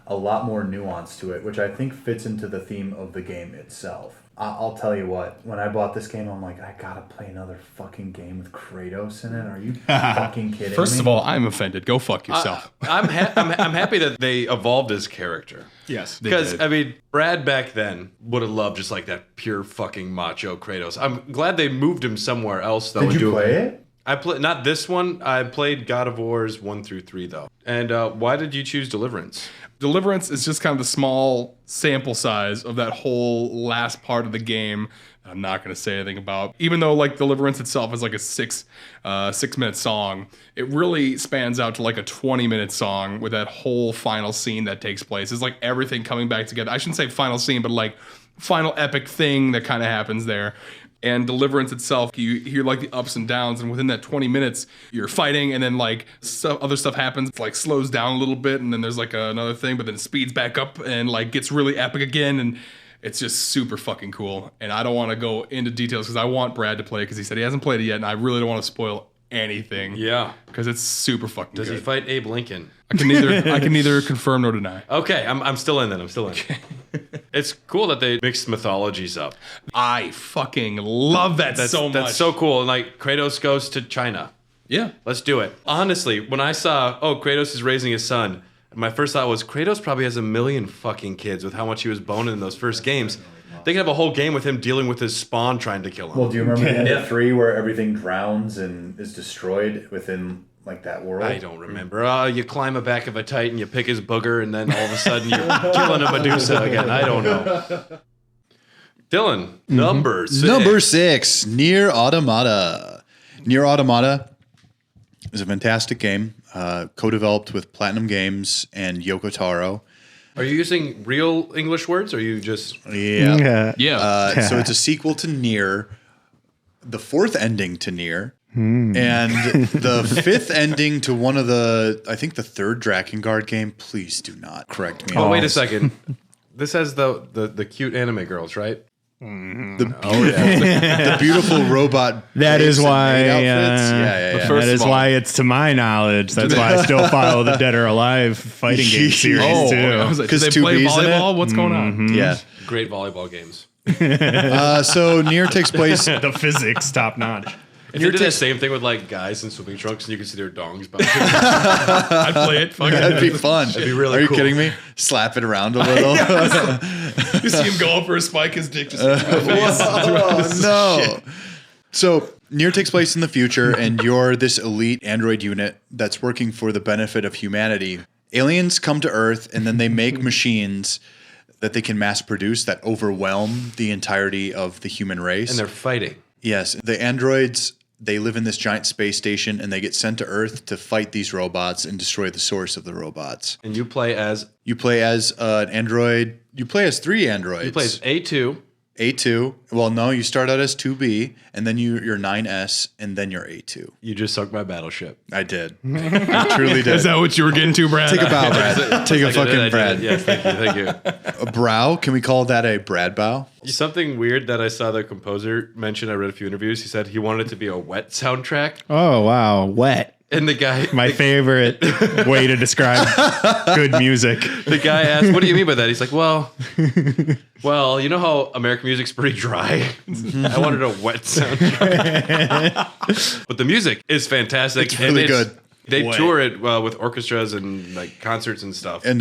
S2: a lot more nuance to it, which I think fits into the theme of the game itself. I'll tell you what, when I bought this game, I'm like, I gotta play another fucking game with Kratos in it. Are you fucking kidding me?
S4: First of all, I'm offended. Go fuck yourself.
S1: I'm happy that they evolved his character.
S3: Yes.
S1: Because, I mean, Brad back then would have loved just like that pure fucking macho Kratos. I'm glad they moved him somewhere else, though.
S2: Did you play it?
S1: I played, not this one. I played God of Wars 1 through 3, though. And why did you choose Deliverance?
S4: Deliverance is just kind of the small sample size of that whole last part of the game. I'm not going to say anything about. Even though like Deliverance itself is like a 6-minute song, it really spans out to like a 20-minute song with that whole final scene that takes place. It's like everything coming back together. I shouldn't say final scene, but like final epic thing that kind of happens there. And Deliverance itself, you hear like the ups and downs, and within that 20 minutes, you're fighting, and then like other stuff happens, it like slows down a little bit, and then there's like another thing, but then it speeds back up and like gets really epic again, and it's just super fucking cool. And I don't want to go into details because I want Brad to play it because he said he hasn't played it yet, and I really don't want to spoil anything.
S1: Yeah,
S4: because it's super fucking
S1: good. Does he fight Abe Lincoln?
S4: I can neither confirm nor deny.
S1: Okay, I'm still in then. I'm still in. Okay. It's cool that they mixed mythologies up.
S4: I fucking love that so much.
S1: That's so cool. And like Kratos goes to China.
S4: Yeah.
S1: Let's do it. Honestly, when I saw, Kratos is raising his son, my first thought was Kratos probably has 1 million fucking kids with how much he was boning in those first games. They could have a whole game with him dealing with his spawn trying to kill him.
S2: Well, do you remember the end of 3 where everything drowns and is destroyed within like that world?
S1: I don't remember. You climb the back of a Titan, you pick his booger, and then all of a sudden you're killing a Medusa again. I don't know. Dylan, number 6.
S5: Number 6, Nier Automata. Nier Automata is a fantastic game, co-developed with Platinum Games and Yoko Taro.
S1: Are you using real English words, or are you just...
S5: Yeah.
S4: Yeah.
S5: So it's a sequel to Nier, the 4th ending to Nier, and the 5th ending to one of I think the 3rd Drakengard game. Please do not correct me.
S1: Oh, wait a second. This has the cute anime girls, right?
S5: The beautiful robot.
S3: That is why.
S5: Yeah.
S3: That is why it's to my knowledge. That's why I still follow the Dead or Alive fighting game series too.
S4: I was like, do they play volleyball? What's going on?
S5: Yeah.
S1: Great volleyball games.
S5: So Nier takes place.
S3: The physics top notch.
S1: If you did the same thing with like guys in swimming trunks and you could see their dongs bouncing.
S4: I'd play it. Fuck
S5: That'd be fun.
S1: That'd be really
S5: Are you
S1: cool.
S5: kidding me? Slap it around a little.
S4: You see him go up for a spike, his dick just
S5: no. So Nier takes place in the future, and you're this elite android unit that's working for the benefit of humanity. Aliens come to Earth, and then they make machines that they can mass produce that overwhelm the entirety of the human race.
S1: And they're fighting.
S5: Yes, the androids, they live in this giant space station, and they get sent to Earth to fight these robots and destroy the source of the robots.
S1: And you play as...
S5: You play as an android. You play as 3 androids.
S1: You play as A2,
S5: A2. Well, no, you start out as 2B, and then you're 9S, and then you're A2.
S1: You just sunk my battleship.
S5: I did. I truly did.
S4: Is that what you were getting to, Brad?
S5: Take a bow, Brad. Take a fucking Brad.
S1: Yes, thank you.
S5: A brow? Can we call that a Brad bow?
S1: Something weird that I saw the composer mention, I read a few interviews, he said he wanted it to be a wet soundtrack.
S3: Oh, wow. Wet.
S1: And the guy...
S3: My favorite way to describe good music.
S1: The guy asked, what do you mean by that? He's like, well, you know how American music's pretty dry? I wanted a wet soundtrack. But the music is fantastic.
S5: It's really good.
S1: They tour it with orchestras and like concerts and stuff.
S5: And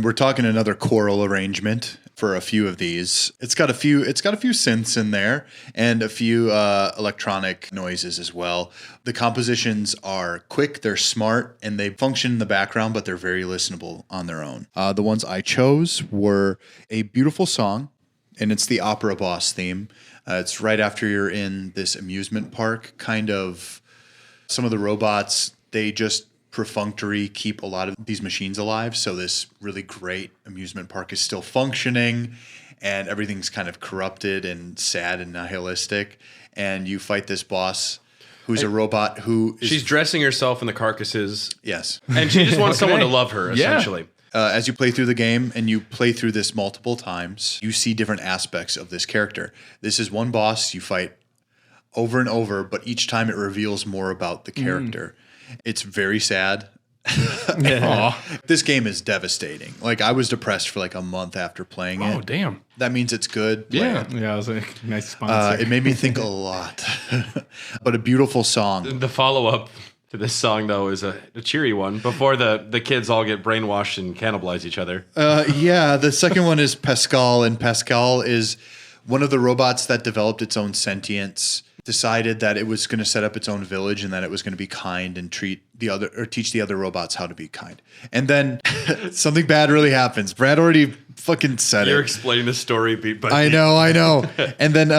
S5: we're talking another choral arrangement for a few of these. It's got a few synths in there and a few electronic noises as well. The compositions are quick, they're smart, and they function in the background, but they're very listenable on their own. The ones I chose were a beautiful song, and it's the Opera Boss theme. It's right after you're in this amusement park, kind of. Some of the robots, they just perfunctory keep a lot of these machines alive. So this really great amusement park is still functioning and everything's kind of corrupted and sad and nihilistic. And you fight this boss who's a robot who is...
S1: She's dressing herself in the carcasses.
S5: Yes.
S1: And she just wants someone to love her, essentially.
S5: As you play through the game and you play through this multiple times, you see different aspects of this character. This is one boss you fight over and over, but each time it reveals more about the character. It's very sad. This game is devastating. Like, I was depressed for like a month after playing it.
S4: Oh, damn.
S5: That means it's good.
S4: Yeah.
S3: Yeah, it was a nice sponsor.
S5: It made me think a lot. But a beautiful song.
S1: The follow-up to this song, though, is a cheery one before the kids all get brainwashed and cannibalize each other.
S5: Yeah, the second one is Pascal, and Pascal is one of the robots that developed its own sentience, decided that it was going to set up its own village and that it was going to be kind and teach the other robots how to be kind. And then something bad really happens. Brad already fucking said
S1: You're
S5: it.
S1: explaining the story beat by
S5: I
S1: beat.
S5: know. And then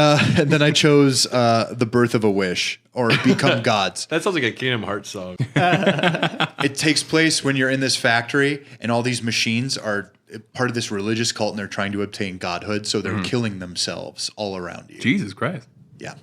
S5: I chose The Birth of a Wish, or Become Gods.
S1: That sounds like a Kingdom Hearts song.
S5: It takes place when you're in this factory and all these machines are part of this religious cult and they're trying to obtain godhood, so they're killing themselves all around you.
S4: Jesus Christ.
S5: Yeah.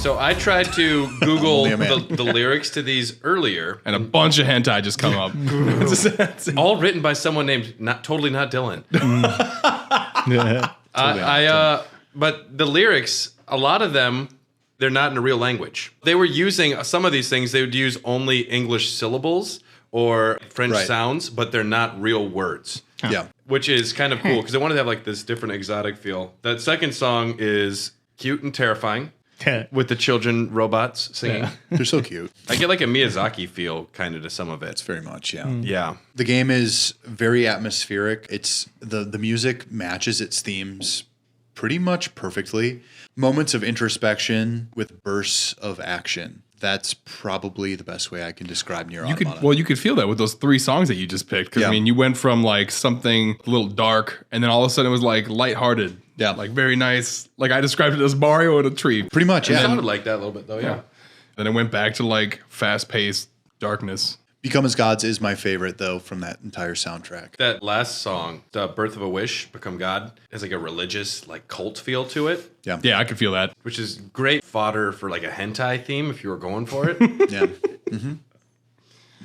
S1: So I tried to Google
S5: Only a man.
S1: the lyrics to these earlier.
S4: And a bunch of hentai just come up.
S1: All written by someone named Totally Not Dylan. But the lyrics, a lot of them, they're not in a real language. They were using some of these things. They would use only English syllables or French sounds, but they're not real words.
S5: Yeah.
S1: Which is kind of cool because they wanted to have like this different exotic feel. That second song is cute and terrifying with the children robots singing.
S3: Yeah.
S5: They're so cute.
S1: I get like a Miyazaki feel kind of to some of
S5: It's
S1: it.
S5: very much, yeah.
S1: Yeah.
S5: The game is very atmospheric. It's the music matches its themes pretty much perfectly. Moments of introspection with bursts of action. That's probably the best way I can describe Nier Automata.
S4: You could feel that with those 3 songs that you just picked. Because, I mean, you went from, like, something a little dark, and then all of a sudden it was, like, lighthearted.
S5: Yeah.
S4: Like, very nice. Like, I described it as Mario in a tree.
S5: Pretty much,
S1: It
S5: yeah.
S1: sounded like that a little bit though, yeah.
S4: Then it went back to like fast-paced darkness.
S5: Become as Gods is my favorite, though, from that entire soundtrack.
S1: That last song, the Birth of a Wish, Become God, has like a religious, like cult feel to it,
S4: Yeah, I could feel that.
S1: which is great fodder for like a hentai theme if you were going for it.
S5: Yeah.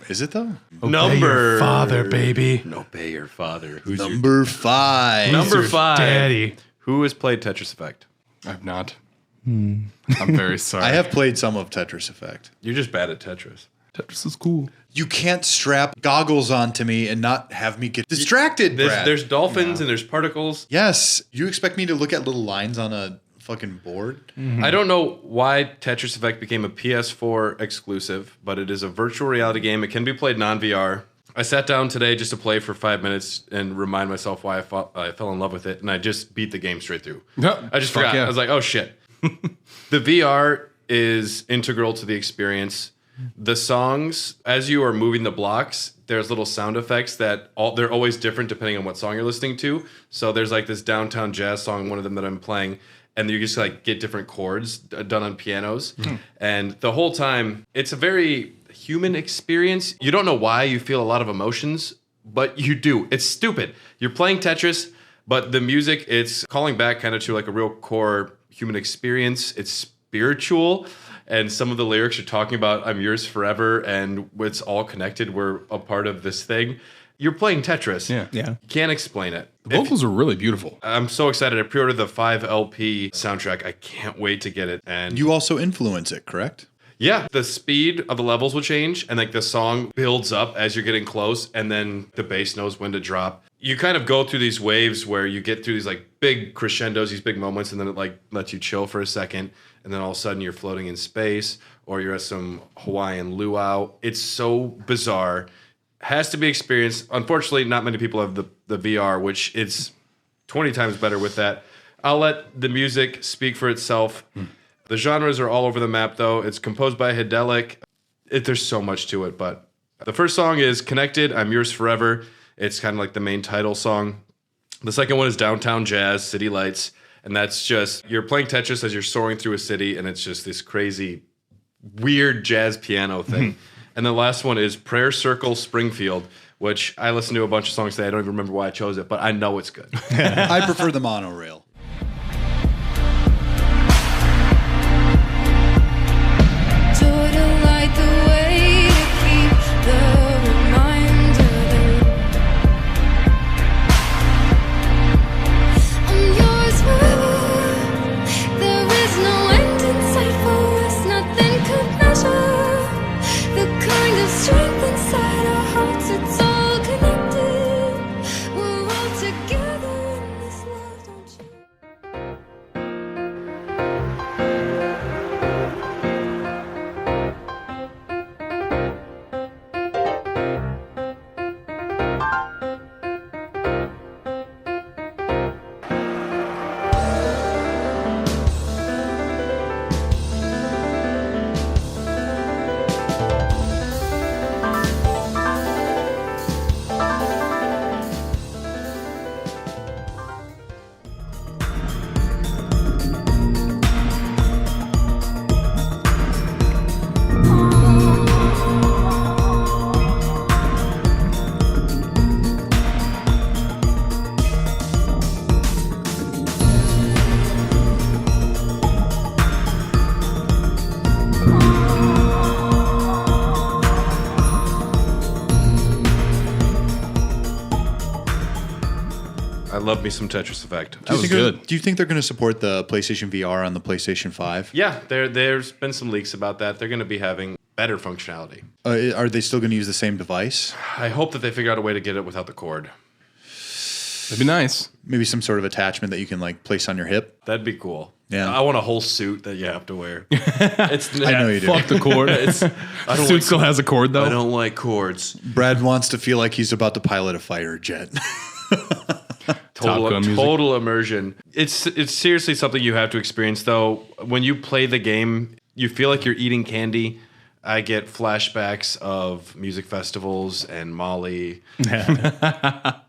S5: Is it, though?
S1: Number
S4: father, baby.
S1: Obey your father. Who's
S5: Number 5.
S1: Number 5.
S4: Daddy.
S1: Who has played Tetris Effect?
S4: I've not. I'm very sorry.
S5: I have played some of Tetris Effect.
S1: You're just bad at Tetris.
S4: Tetris is cool.
S5: You can't strap goggles onto me and not have me get distracted, Brad.
S1: There's dolphins and there's particles.
S5: Yes. You expect me to look at little lines on a fucking board?
S1: I don't know why Tetris Effect became a PS4 exclusive, but it is a virtual reality game. It can be played non-VR. I sat down today just to play for 5 minutes and remind myself why I fell in love with it, and I just beat the game straight through.
S4: Yep.
S1: I just
S4: Fuck
S1: forgot.
S4: yeah.
S1: I was like, oh shit. The VR is integral to the experience. The songs, as you are moving the blocks, there's little sound effects that they're always different depending on what song you're listening to. So there's like this downtown jazz song, one of them that I'm playing, and you just like get different chords done on pianos. And the whole time, it's a very human experience. You don't know why you feel a lot of emotions, but you do. It's stupid. You're playing Tetris, but the music, it's calling back kind of to like a real core human experience. It's spiritual. And some of the lyrics are talking about I'm yours forever and it's all connected. We're a part of this thing. You're playing Tetris.
S4: Yeah.
S1: You can't explain it.
S4: The vocals are really beautiful.
S1: I'm so excited. I pre-ordered the 5 LP soundtrack. I can't wait to get it. And
S5: You also influence it, correct?
S1: yeah, the speed of the levels will change and like the song builds up as you're getting close and then the bass knows when to drop. You kind of go through these waves where you get through these like big crescendos, these big moments, and then it like lets you chill for a second. And then all of a sudden you're floating in space or you're at some Hawaiian luau. It's so bizarre. Has to be experienced. Unfortunately, not many people have the VR, which it's 20 times better with that. I'll let the music speak for itself. The genres are all over the map, though. It's composed by Hidelic. There's so much to it, but the first song is Connected, I'm Yours Forever. It's kind of like the main title song. The second one is Downtown Jazz, City Lights. And that's just, you're playing Tetris as you're soaring through a city, and it's just this crazy, weird jazz piano thing. And the last one is Prayer Circle, Springfield, which I listened to a bunch of songs today. I don't even remember why I chose it, but I know it's good.
S5: I prefer the monorail.
S6: Joy to light the way to keep the reminder that I'm yours forever. There is no end in sight for us, nothing could measure the kind of strength inside our hearts. It's all connected. We're all together in this love, don't you?
S1: I love me some Tetris Effect.
S4: That was good.
S5: Do you think they're going to support the PlayStation VR on the PlayStation 5?
S1: Yeah, there's been some leaks about that. They're going to be having better functionality.
S5: Are they still going to use the same device?
S1: I hope that they figure out a way to get it without the cord.
S4: That'd be nice.
S5: Maybe some sort of attachment that you can like place on your hip?
S1: That'd be cool.
S5: Yeah.
S1: I want a whole suit that you have to wear. It's,
S5: I know you do.
S4: Fuck the cord.
S1: I
S4: The
S1: don't
S4: suit
S1: like,
S4: still has a cord though.
S1: I don't like cords.
S5: Brad wants to feel like he's about to pilot a fighter jet.
S1: Total,
S4: Gun music.
S1: total immersion. It's seriously something you have to experience, though. When you play the game, you feel like you're eating candy. I get flashbacks of music festivals and Molly.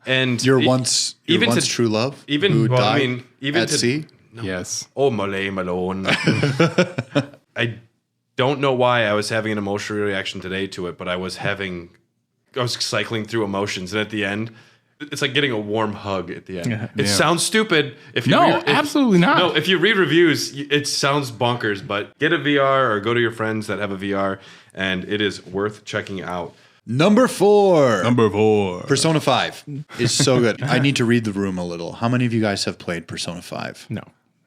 S1: And
S5: Your
S1: e-
S5: once
S1: even to-
S5: true love,
S1: even
S5: who
S1: well, I
S5: died
S1: mean, even
S5: at
S1: to
S5: sea.
S4: Yes.
S1: Oh, Malay Malone. I don't know why I was having an emotional reaction today to it, but I was cycling through emotions, and at the end, it's like getting a warm hug at the end. It sounds stupid.
S4: Absolutely not.
S1: No, if you read reviews, it sounds bonkers, but get a VR or go to your friends that have a VR, and it is worth checking out.
S5: Number 4.
S4: Number 4.
S5: Persona 5 is so good. I need to read the room a little. How many of you guys have played Persona 5?
S3: No.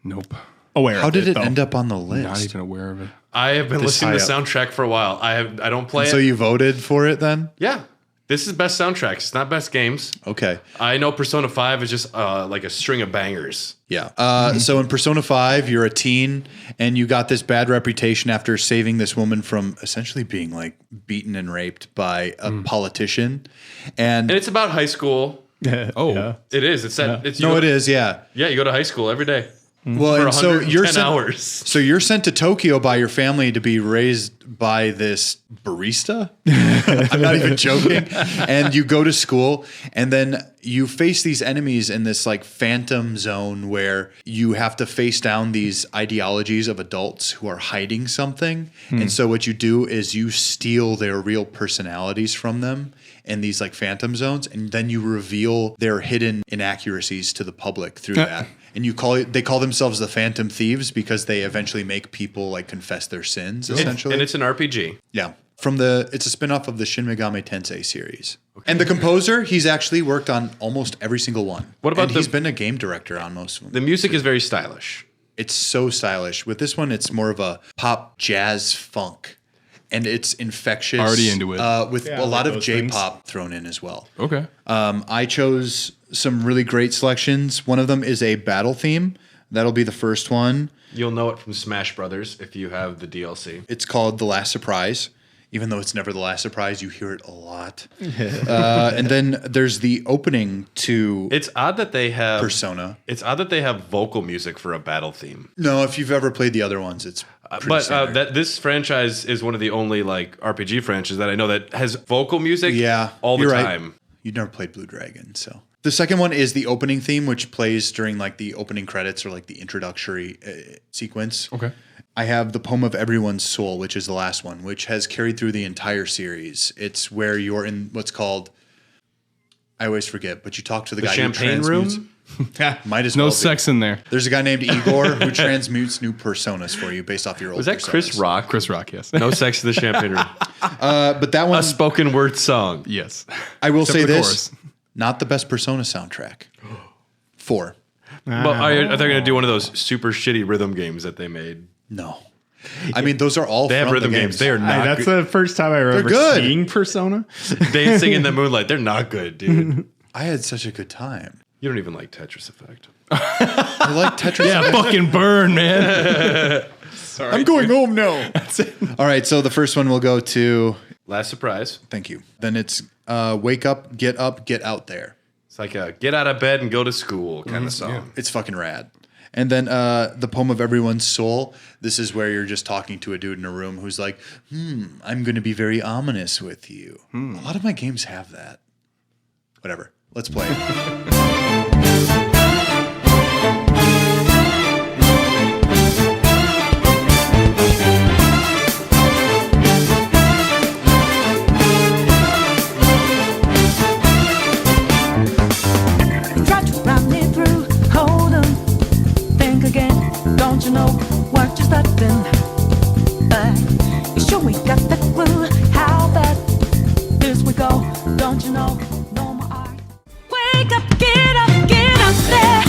S4: Nope.
S3: Aware.
S5: How did it
S3: though.
S5: end up on the list?
S4: Not even aware of it.
S1: I have been listening to the
S5: high
S1: soundtrack for a while. I don't play
S5: So
S1: it.
S5: you voted for it then?
S1: Yeah. This is best soundtracks. It's not best games.
S5: Okay.
S1: I know Persona 5 is just like a string of bangers.
S5: Yeah. So in Persona 5, you're a teen and you got this bad reputation after saving this woman from essentially being like beaten and raped by a politician. And
S1: And it's about high school.
S3: Yeah.
S1: It is. It's that. It's,
S5: it is. Yeah.
S1: Yeah, you go to high school every day.
S5: Well,
S1: For
S5: and so
S1: 110
S5: you're sent,
S1: hours.
S5: So you're sent to Tokyo by your family to be raised by this barista. I'm not even joking. And you go to school, and then you face these enemies in this like phantom zone where you have to face down these ideologies of adults who are hiding something. And so what you do is you steal their real personalities from them in these like phantom zones, and then you reveal their hidden inaccuracies to the public through that. And they call themselves the Phantom Thieves because they eventually make people like confess their sins, essentially.
S1: And it's an RPG.
S5: Yeah. It's a spin-off of the Shin Megami Tensei series. Okay. And the composer, he's actually worked on almost every single one.
S1: What about
S5: he's been a game director on most of them.
S1: The music is very stylish.
S5: It's so stylish. With this one, it's more of a pop jazz funk. And it's infectious.
S4: Already into it.
S5: With a lot of J-pop thrown in as well.
S4: Okay.
S5: I chose some really great selections. One of them is a battle theme. That'll be the first one.
S1: You'll know it from Smash Brothers if you have the DLC.
S5: It's called The Last Surprise. Even though it's never the last surprise, you hear it a lot. And then there's the opening to
S1: It's odd that they have
S5: Persona.
S1: It's odd that they have vocal music for a battle theme.
S5: No, if you've ever played the other ones, it's pretty standard.
S1: That this franchise is one of the only like RPG franchises that I know that has vocal music all the
S5: you're
S1: time.
S5: Right. You've never played Blue Dragon, so. The second one is the opening theme, which plays during like the opening credits or like the introductory sequence.
S4: Okay.
S5: I have The Poem of Everyone's Soul, which is the last one, which has carried through the entire series. It's where you're in what's called, I always forget, but you talk to the guy
S1: champagne
S5: who transmutes.
S1: room?
S5: Might as
S4: No
S5: well be.
S4: sex in there.
S5: There's a guy named Igor who transmutes new personas for you based off your old
S1: Was that
S5: personas.
S1: Chris Rock?
S4: Chris Rock, yes.
S1: No sex in the champagne room.
S5: But that one,
S1: A spoken word song.
S4: Yes.
S5: I will
S4: Except
S5: say
S4: for the
S5: this,
S4: chorus.
S5: not the best Persona soundtrack. 4.
S1: But are they going to do one of those super shitty rhythm games that they made?
S5: No. I mean, those are all
S1: They have
S5: from
S1: rhythm
S5: the
S1: games. They are not
S3: That's
S1: good.
S3: the first time I remember
S5: good.
S3: seeing Persona.
S1: Dancing in the moonlight. They're not good, dude.
S5: I had such a good time.
S1: You don't even like Tetris Effect.
S5: I like Tetris.
S4: Yeah, fucking burn, man.
S5: I'm going home now. All right, so the first one will go to,
S1: Last surprise.
S5: thank you. Then it's Wake Up, Get Out There.
S1: It's like a get out of bed and go to school kind of song.
S5: It's fucking rad. And then The Poem of Everyone's Soul. This is where you're just talking to a dude in a room who's like, I'm going to be very ominous with you. A lot of my games have that. Whatever. Let's play it.
S7: Try to run me through, hold on, think again. Don't you know what you're starting? You sure we got the clue how that this we go? Don't you know? No more art. Wake up, get up there.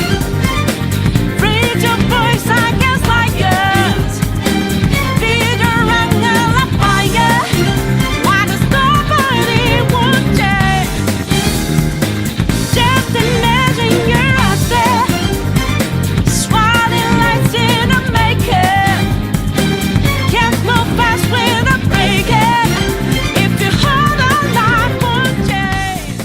S7: Raise your voice against liars. Feed your anger like fire. Why does nobody want change? Just imagine you're out there, swatting lights in a makeup. Can't move fast without breaking. If you hold on, life won't change.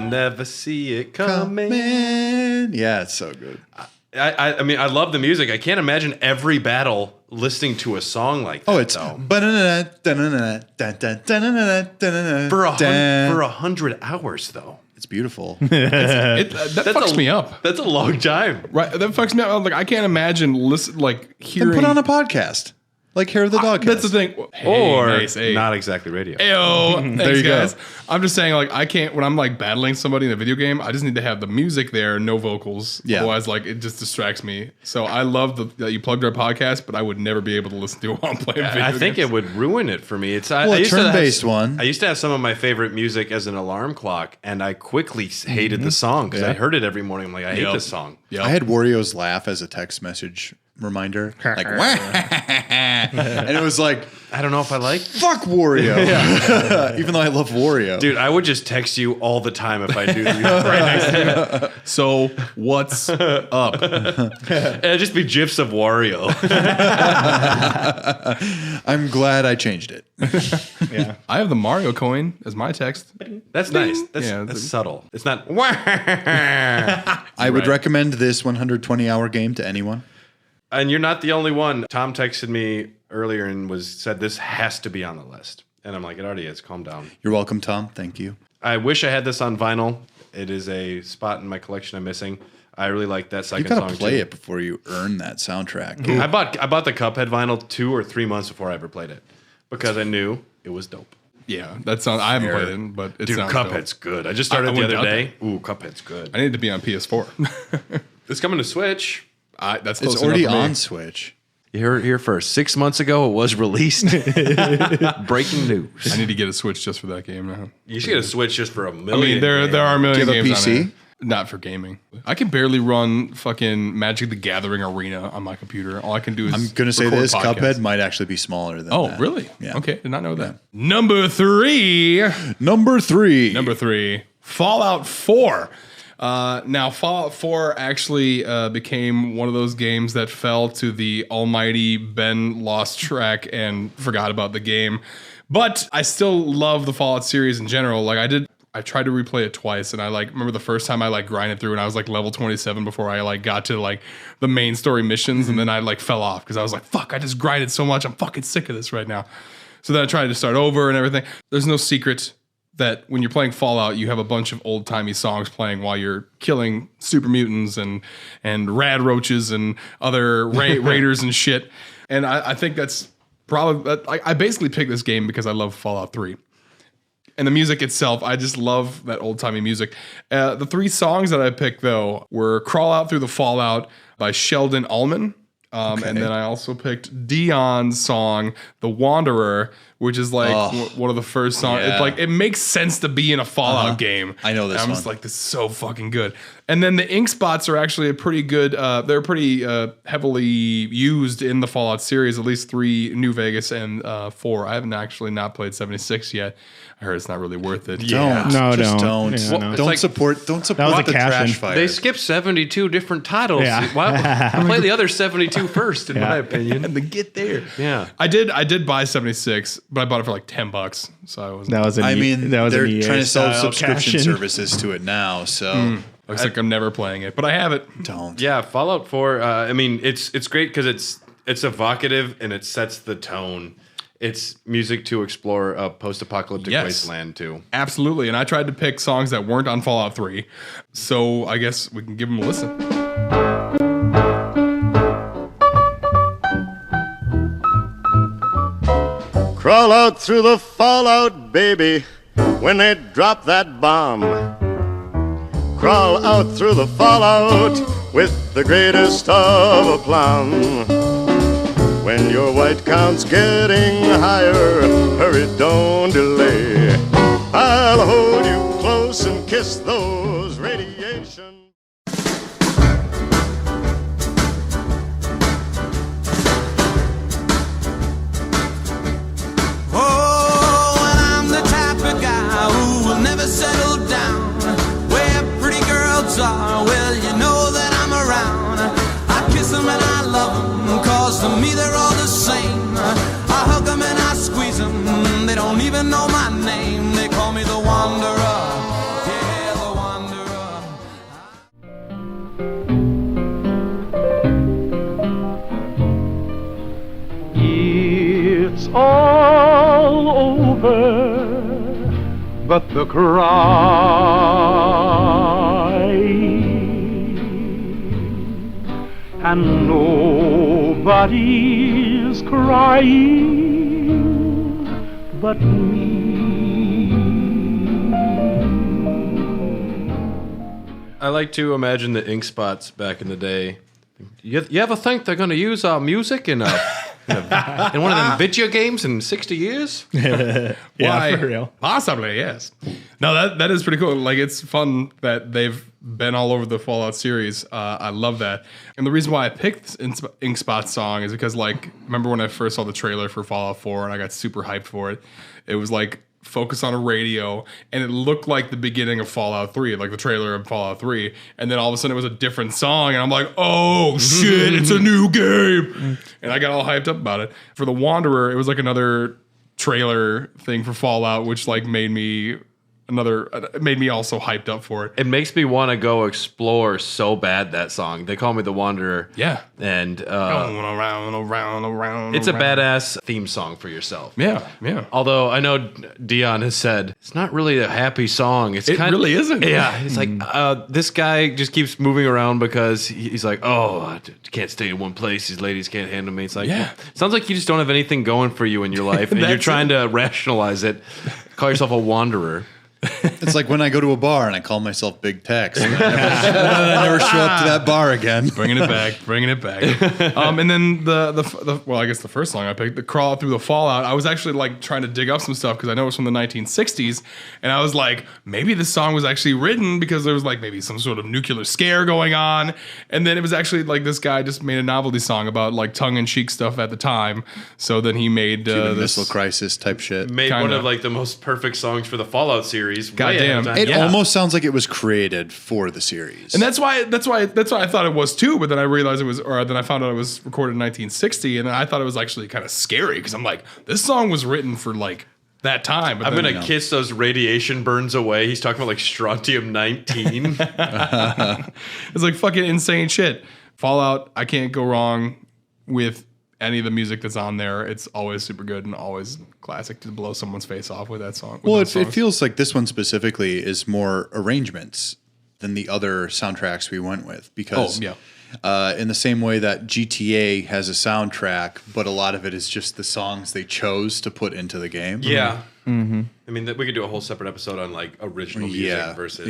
S1: you'll never see it coming.
S5: Yeah, it's so good.
S1: I mean, I love the music. I can't imagine every battle listening to a song like that.
S5: Oh, it's
S1: though. For 100 hours, though.
S5: It's beautiful.
S4: That fucks me up.
S1: That's a long time.
S4: Right, that fucks me up. Like I can't imagine hearing.
S5: Then put on a podcast. Like Hair of the Dog.
S4: That's the thing.
S1: Or not exactly radio.
S4: Ayo,
S5: There you
S4: guys.
S5: go.
S4: I'm just saying, like, I can't, when I'm like battling somebody in a video game, I just need to have the music there, no vocals.
S5: Yeah.
S4: Otherwise, like, it just distracts me. So I love that you plugged our podcast, but I would never be able to listen to it while I'm playing video
S1: I think
S4: games.
S1: it would ruin it for me. It's
S5: Well, a turn-based one.
S1: I used to have some of my favorite music as an alarm clock, and I quickly hated the song because I heard it every morning. I'm like, I hate this song.
S4: Yep.
S5: I had Wario's laugh as a text message reminder. Like, and it was like,
S1: I don't know if I like.
S5: fuck Wario. Even though I love Wario.
S1: Dude, I would just text you all the time if I do right next to you.
S4: So, what's up?
S1: And it'd just be GIFs of Wario.
S5: I'm glad I changed it.
S3: Yeah.
S4: I have the Mario coin as my text.
S1: That's nice. That's,
S4: Yeah,
S1: that's subtle. It's not.
S5: I would recommend this 120-hour game to anyone.
S1: And you're not the only one. Tom texted me earlier and said this has to be on the list. And I'm like, it already is. Calm down.
S5: You're welcome, Tom. Thank you.
S1: I wish I had this on vinyl. It is a spot in my collection I'm missing. I really like that
S5: You
S1: second
S5: gotta
S1: song
S5: play
S1: too.
S5: it before you earn that soundtrack.
S1: I bought the Cuphead vinyl 2 or 3 months before I ever played it because I knew it was dope.
S4: Yeah, that sounds. I haven't played it, but it
S1: Dude,
S4: sounds
S1: Cuphead's
S4: dope.
S1: good. I just started
S4: I
S1: the
S4: wouldn't
S1: other
S4: doubt
S1: day. Ooh, Cuphead's good.
S4: I need it to be on PS4.
S1: It's coming to Switch.
S4: That's close
S5: It's already
S4: enough for me.
S5: on Switch.
S1: You heard it here first. 6 months ago, it was released. Breaking news.
S4: I need to get a Switch just for that game now.
S1: You should get a Switch just for a
S4: I
S1: million.
S4: mean, there are a million
S5: Do you have a
S4: games on
S5: PC?
S4: it. Not for gaming. I can barely run fucking Magic the Gathering Arena on my computer. All I can do is
S5: I'm gonna say
S4: record
S5: this:
S4: podcasts.
S5: Cuphead might actually be smaller than
S4: Oh,
S5: that.
S4: really?
S5: Yeah.
S4: Okay, did not know that. Number three,
S5: Number three.
S4: Fallout 4. Now, Fallout 4 actually became one of those games that fell to the almighty Ben lost track and forgot about the game. But I still love the Fallout series in general. I tried to replay it twice, and I remember the first time I grinded through, and I was level 27 before I got to the main story missions, and then I fell off because I was like, fuck, I just grinded so much, I'm fucking sick of this right now. So then I tried to start over and everything. There's no secret that when you're playing Fallout, you have a bunch of old-timey songs playing while you're killing super mutants and rad roaches and other raiders and shit. And I think that's probably... I basically picked this game because I love Fallout 3. And the music itself, I just love that old-timey music. The 3 songs that I picked, though, were Crawl Out Through the Fallout by Sheldon Allman. And then I also picked Dion's song, The Wanderer, which is one of the first songs.
S5: Yeah.
S4: It makes sense to be in a Fallout game.
S5: I know this
S4: and I'm
S5: one.
S4: just like, this is so fucking good. And then the ink spots are actually a pretty good, they're pretty heavily used in the Fallout series, at least 3, New Vegas and 4. I haven't actually not played 76 yet. I heard it's not really worth it.
S5: Don't.
S3: No,
S5: Just
S3: don't.
S5: don't.
S3: Yeah, no.
S5: Don't
S1: It's
S5: support
S3: was a
S5: the
S3: cash
S5: trash
S3: in.
S5: fire.
S1: They skipped 72 different titles.
S3: Yeah.
S1: Why play the other 72 first, in my opinion.
S4: And to get there.
S1: Yeah.
S4: I did buy 76, but I bought it for $10. So I was
S3: That was an
S5: I mean,
S3: that was
S5: they're
S3: an EA
S5: trying to sell
S3: style
S5: subscription
S3: cash-in.
S5: services to it now, so
S4: looks like I'm never playing it, but I have it.
S5: don't.
S1: Yeah, Fallout 4, I mean, it's great because it's evocative and it sets the tone. It's music to explore a post-apocalyptic
S4: Yes.
S1: wasteland, too.
S4: Absolutely. And I tried to pick songs that weren't on Fallout 3. So I guess we can give them a listen.
S8: Crawl out through the fallout, baby, when they drop that bomb. Crawl out through the fallout with the greatest of aplomb. When your white count's getting higher, hurry, don't delay. I'll hold you close and kiss those radiation.
S9: Oh, and I'm the type of guy who will never settle down. Where pretty girls are, well, you know that I'm around. I kiss them and I love them, cause to me they're all the same. I hug them and I squeeze them, they don't even know my name. They call me the Wanderer, yeah, the
S10: lover but the cry, and nobody's crying but me.
S1: I like to imagine the ink spots back in the day. You ever think they're going to use our music in one of them video games in 60 years?
S3: Yeah, for real.
S4: Possibly, yes. No, that is pretty cool. Like, it's fun that they've been all over the Fallout series. I love that. And the reason why I picked Ink Spot's song is because, like, remember when I first saw the trailer for Fallout 4 and I got super hyped for it? It was like focus on a radio, and it looked like the beginning of Fallout 3, like the trailer of Fallout 3, and then all of a sudden it was a different song, and I'm like, oh shit, it's a new game, and I got all hyped up about it. For The Wanderer, it was like another trailer thing for Fallout, which like made me also hyped up for it.
S1: It makes me want to go explore so bad, that song. They call me the Wanderer.
S4: Yeah.
S1: And
S4: Going around,
S1: it's a badass theme song for yourself.
S4: Yeah.
S1: Although I know Dion has said it's not really a happy song. It
S4: really isn't.
S1: Yeah. It's like this guy just keeps moving around because he's like, oh, I can't stay in one place. These ladies can't handle me. It's like,
S4: Yeah.
S1: Sounds like you just don't have anything going for you in your life, and you're trying to rationalize it. Call yourself a wanderer.
S5: It's like when I go to a bar and I call myself Big Tex. And I never show up to that bar again.
S4: Bringing it back. And then I guess the first song I picked, the Crawl Through the Fallout, I was actually like trying to dig up some stuff because I know it was from the 1960s, and I was like, maybe this song was actually written because there was like maybe some sort of nuclear scare going on, and then it was actually like this guy just made a novelty song about like tongue-in-cheek stuff at the time, so then he made
S5: Cuban
S4: this
S5: Missile Crisis type shit.
S1: Made
S4: Kinda.
S1: one of like the most perfect songs for the Fallout series.
S4: Goddamn.
S5: It
S4: Yeah.
S5: almost sounds like it was created for the series.
S4: And that's why I thought it was too, but then I realized then I found out it was recorded in 1960, and then I thought it was actually kind of scary because I'm like, this song was written for like that time. But
S1: I'm
S4: then,
S1: gonna kiss those radiation burns away. He's talking about like strontium 19.
S4: it's like fucking insane shit. Fallout, I can't go wrong with any of the music that's on there. It's always super good and always classic to blow someone's face off with that song.
S5: Well, it feels like this one specifically is more arrangements than the other soundtracks we went with because in the same way that GTA has a soundtrack, but a lot of it is just the songs they chose to put into the game.
S1: Yeah. Mm-hmm. I mean, we could do a whole separate episode on like original music versus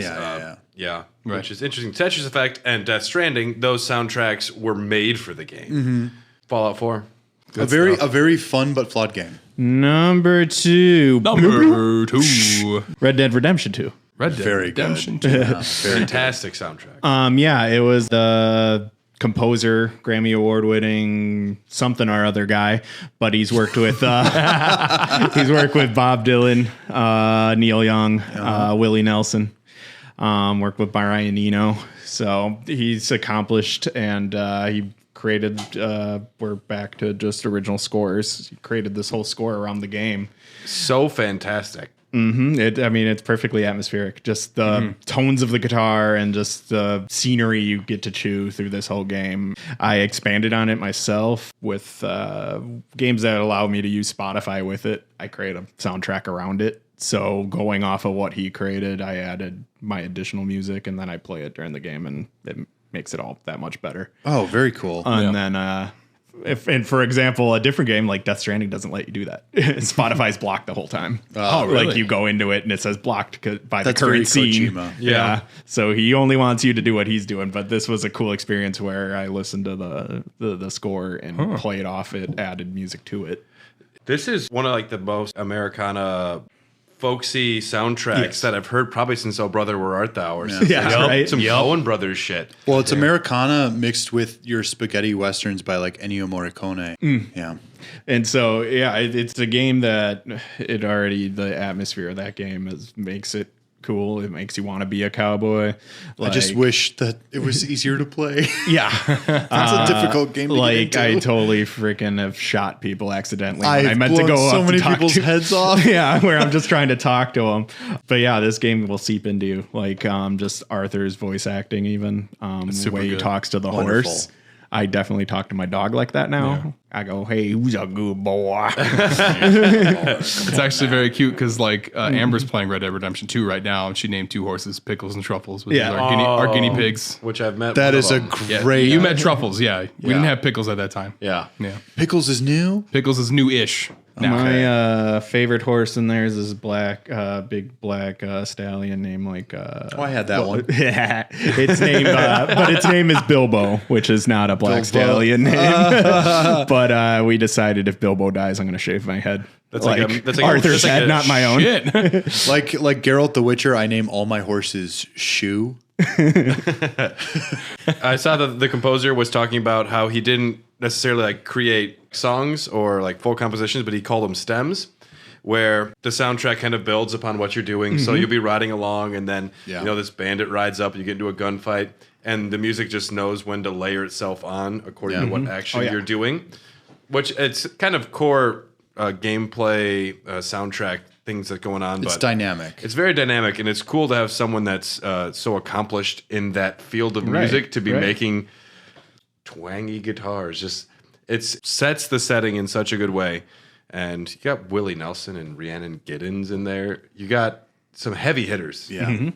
S1: which is interesting. Tetris Effect and Death Stranding, those soundtracks were made for the game.
S5: Mm-hmm.
S1: Fallout 4.
S5: A very fun but flawed game.
S3: Number two. Red Dead Redemption 2.
S4: Red Dead
S5: Very
S4: Redemption
S5: good.
S4: 2.
S1: Fantastic soundtrack.
S3: Yeah, it was the composer, Grammy Award winning something or other guy, but he's worked with Bob Dylan, Neil Young, Willie Nelson, worked with Bryant Eno. So he's accomplished, and he created we're back to just original scores. He created this whole score around the game.
S1: So fantastic.
S3: It's perfectly atmospheric. Just the tones of the guitar and just the scenery you get to chew through this whole game. I expanded on it myself with games that allow me to use Spotify with it. I create a soundtrack around it. So going off of what he created, I added my additional music, and then I play it during the game, and it makes it all that much better.
S5: Oh, very cool.
S3: And then for example, a different game like Death Stranding doesn't let you do that. Spotify's blocked the whole time.
S4: Oh, really?
S3: Like you go into it and it says blocked by
S5: That's
S3: the
S5: very
S3: current scene.
S5: Kojima.
S3: Yeah. So he only wants you to do what he's doing. But this was a cool experience where I listened to the score and played off it, added music to it.
S1: This is one of like the most Americana folksy soundtracks that I've heard probably since Oh Brother Where Art Thou or something.
S3: Yeah, right.
S1: Some Coen Brothers shit.
S5: Well, it's Americana mixed with your spaghetti westerns by like Ennio Morricone. Yeah.
S3: And so, it's a game that the atmosphere of that game makes it cool. It makes you want to be a cowboy.
S5: I just wish that it was easier to play.
S3: Yeah.
S5: It's a difficult game to get into.
S3: I totally freaking have shot people accidentally.
S5: I
S3: meant to go
S5: so
S3: up
S5: many
S3: to talk
S5: people's
S3: to,
S5: heads off.
S3: Yeah, where I'm just trying to talk to them. But yeah, this game will seep into you. Like just Arthur's voice acting, even the way he talks to the
S5: Wonderful.
S3: horse. I definitely talk to my dog like that now. I go, hey, who's a good boy?
S4: It's actually very cute because like Amber's playing Red Dead Redemption 2 right now, and she named 2 horses Pickles and Truffles, which is our guinea pigs.
S1: Which I've met.
S5: That
S1: one
S5: is
S1: of
S5: a
S1: them.
S5: great.
S4: You met Truffles, yeah. We didn't have Pickles at that time.
S1: Yeah.
S4: Yeah.
S5: Pickles is new.
S4: Pickles is new-ish. Now.
S3: My favorite horse in there is this big black stallion named like.
S5: I had that one.
S3: Yeah, its name, but its name is Bilbo, which is not a black stallion name. But we decided if Bilbo dies, I'm going to shave my head.
S1: That's like
S3: Arthur's
S1: that's like
S3: head,
S1: a
S3: not my own.
S5: Like Geralt the Witcher, I name all my horses Shoe.
S1: I saw that the composer was talking about how he didn't necessarily like create songs or like full compositions, but he called them stems, where the soundtrack kind of builds upon what you're doing. So you'll be riding along, and then this bandit rides up, you get into a gunfight, and the music just knows when to layer itself on according to what action you're doing. Which it's kind of core gameplay soundtrack things that going on.
S5: It's
S1: but
S5: dynamic.
S1: It's very dynamic, and it's cool to have someone that's so accomplished in that field of music to be making twangy guitars. Just it sets the setting in such a good way. And you got Willie Nelson and Rhiannon Giddens in there. You got some heavy hitters.
S5: Yeah.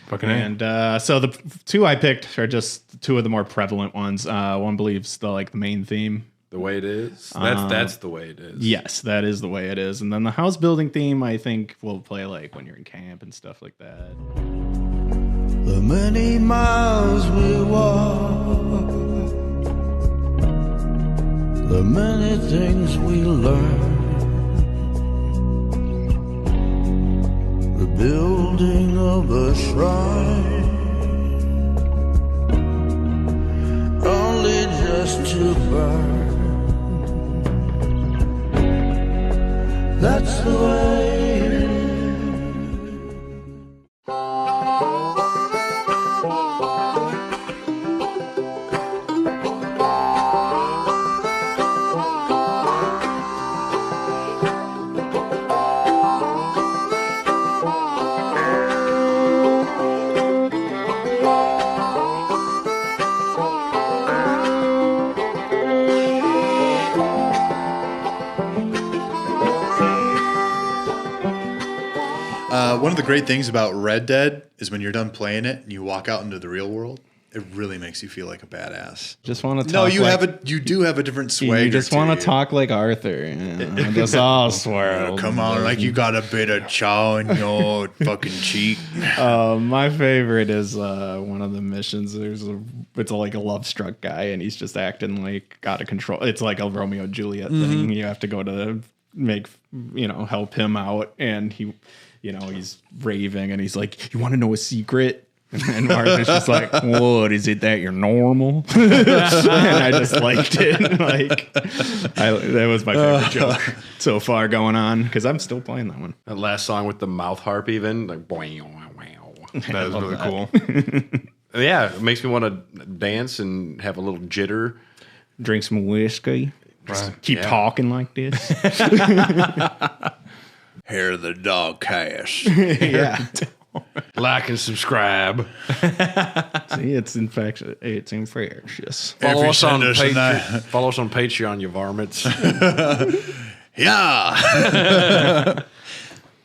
S4: Fucking
S3: And so the 2 I picked are just 2 of the more prevalent ones. One believes the main theme.
S1: The way it is. That's the way it is.
S3: Yes, that is the way it is. And then the house building theme, I think, will play like when you're in camp and stuff like that.
S9: The many miles we walk, the many things we learn, the building of a shrine, only just to burn. That's the way it is.
S5: One of the great things about Red Dead is when you're done playing it and you walk out into the real world, it really makes you feel like a badass.
S3: Just want to talk.
S5: No, you do have a different swagger.
S3: You just want to talk like Arthur. Just all swirl.
S5: Come on, like you got a bit of chaw in your fucking cheek.
S3: My favorite is one of the missions. It's like a love struck guy, and he's just acting like out of control. It's like a Romeo and Juliet thing. You have to go to help him out, and he's raving, and he's like, "You want to know a secret?" And Arthur's just like, "What is it that you're normal?" And I just liked it. That was my favorite joke so far going on, because I'm still playing that one.
S1: That last song with the mouth harp, even like, wow.
S4: That is really cool.
S1: Yeah, it makes me want to dance and have a little jitter.
S3: Drink some whiskey. Just keep talking like this.
S5: Hair of the dog cast.
S3: Yeah.
S1: Like and subscribe.
S3: See, it's infectious. It's infectious.
S1: Follow us on
S5: Patreon.
S1: Follow us on Patreon, you varmints.
S5: Yeah.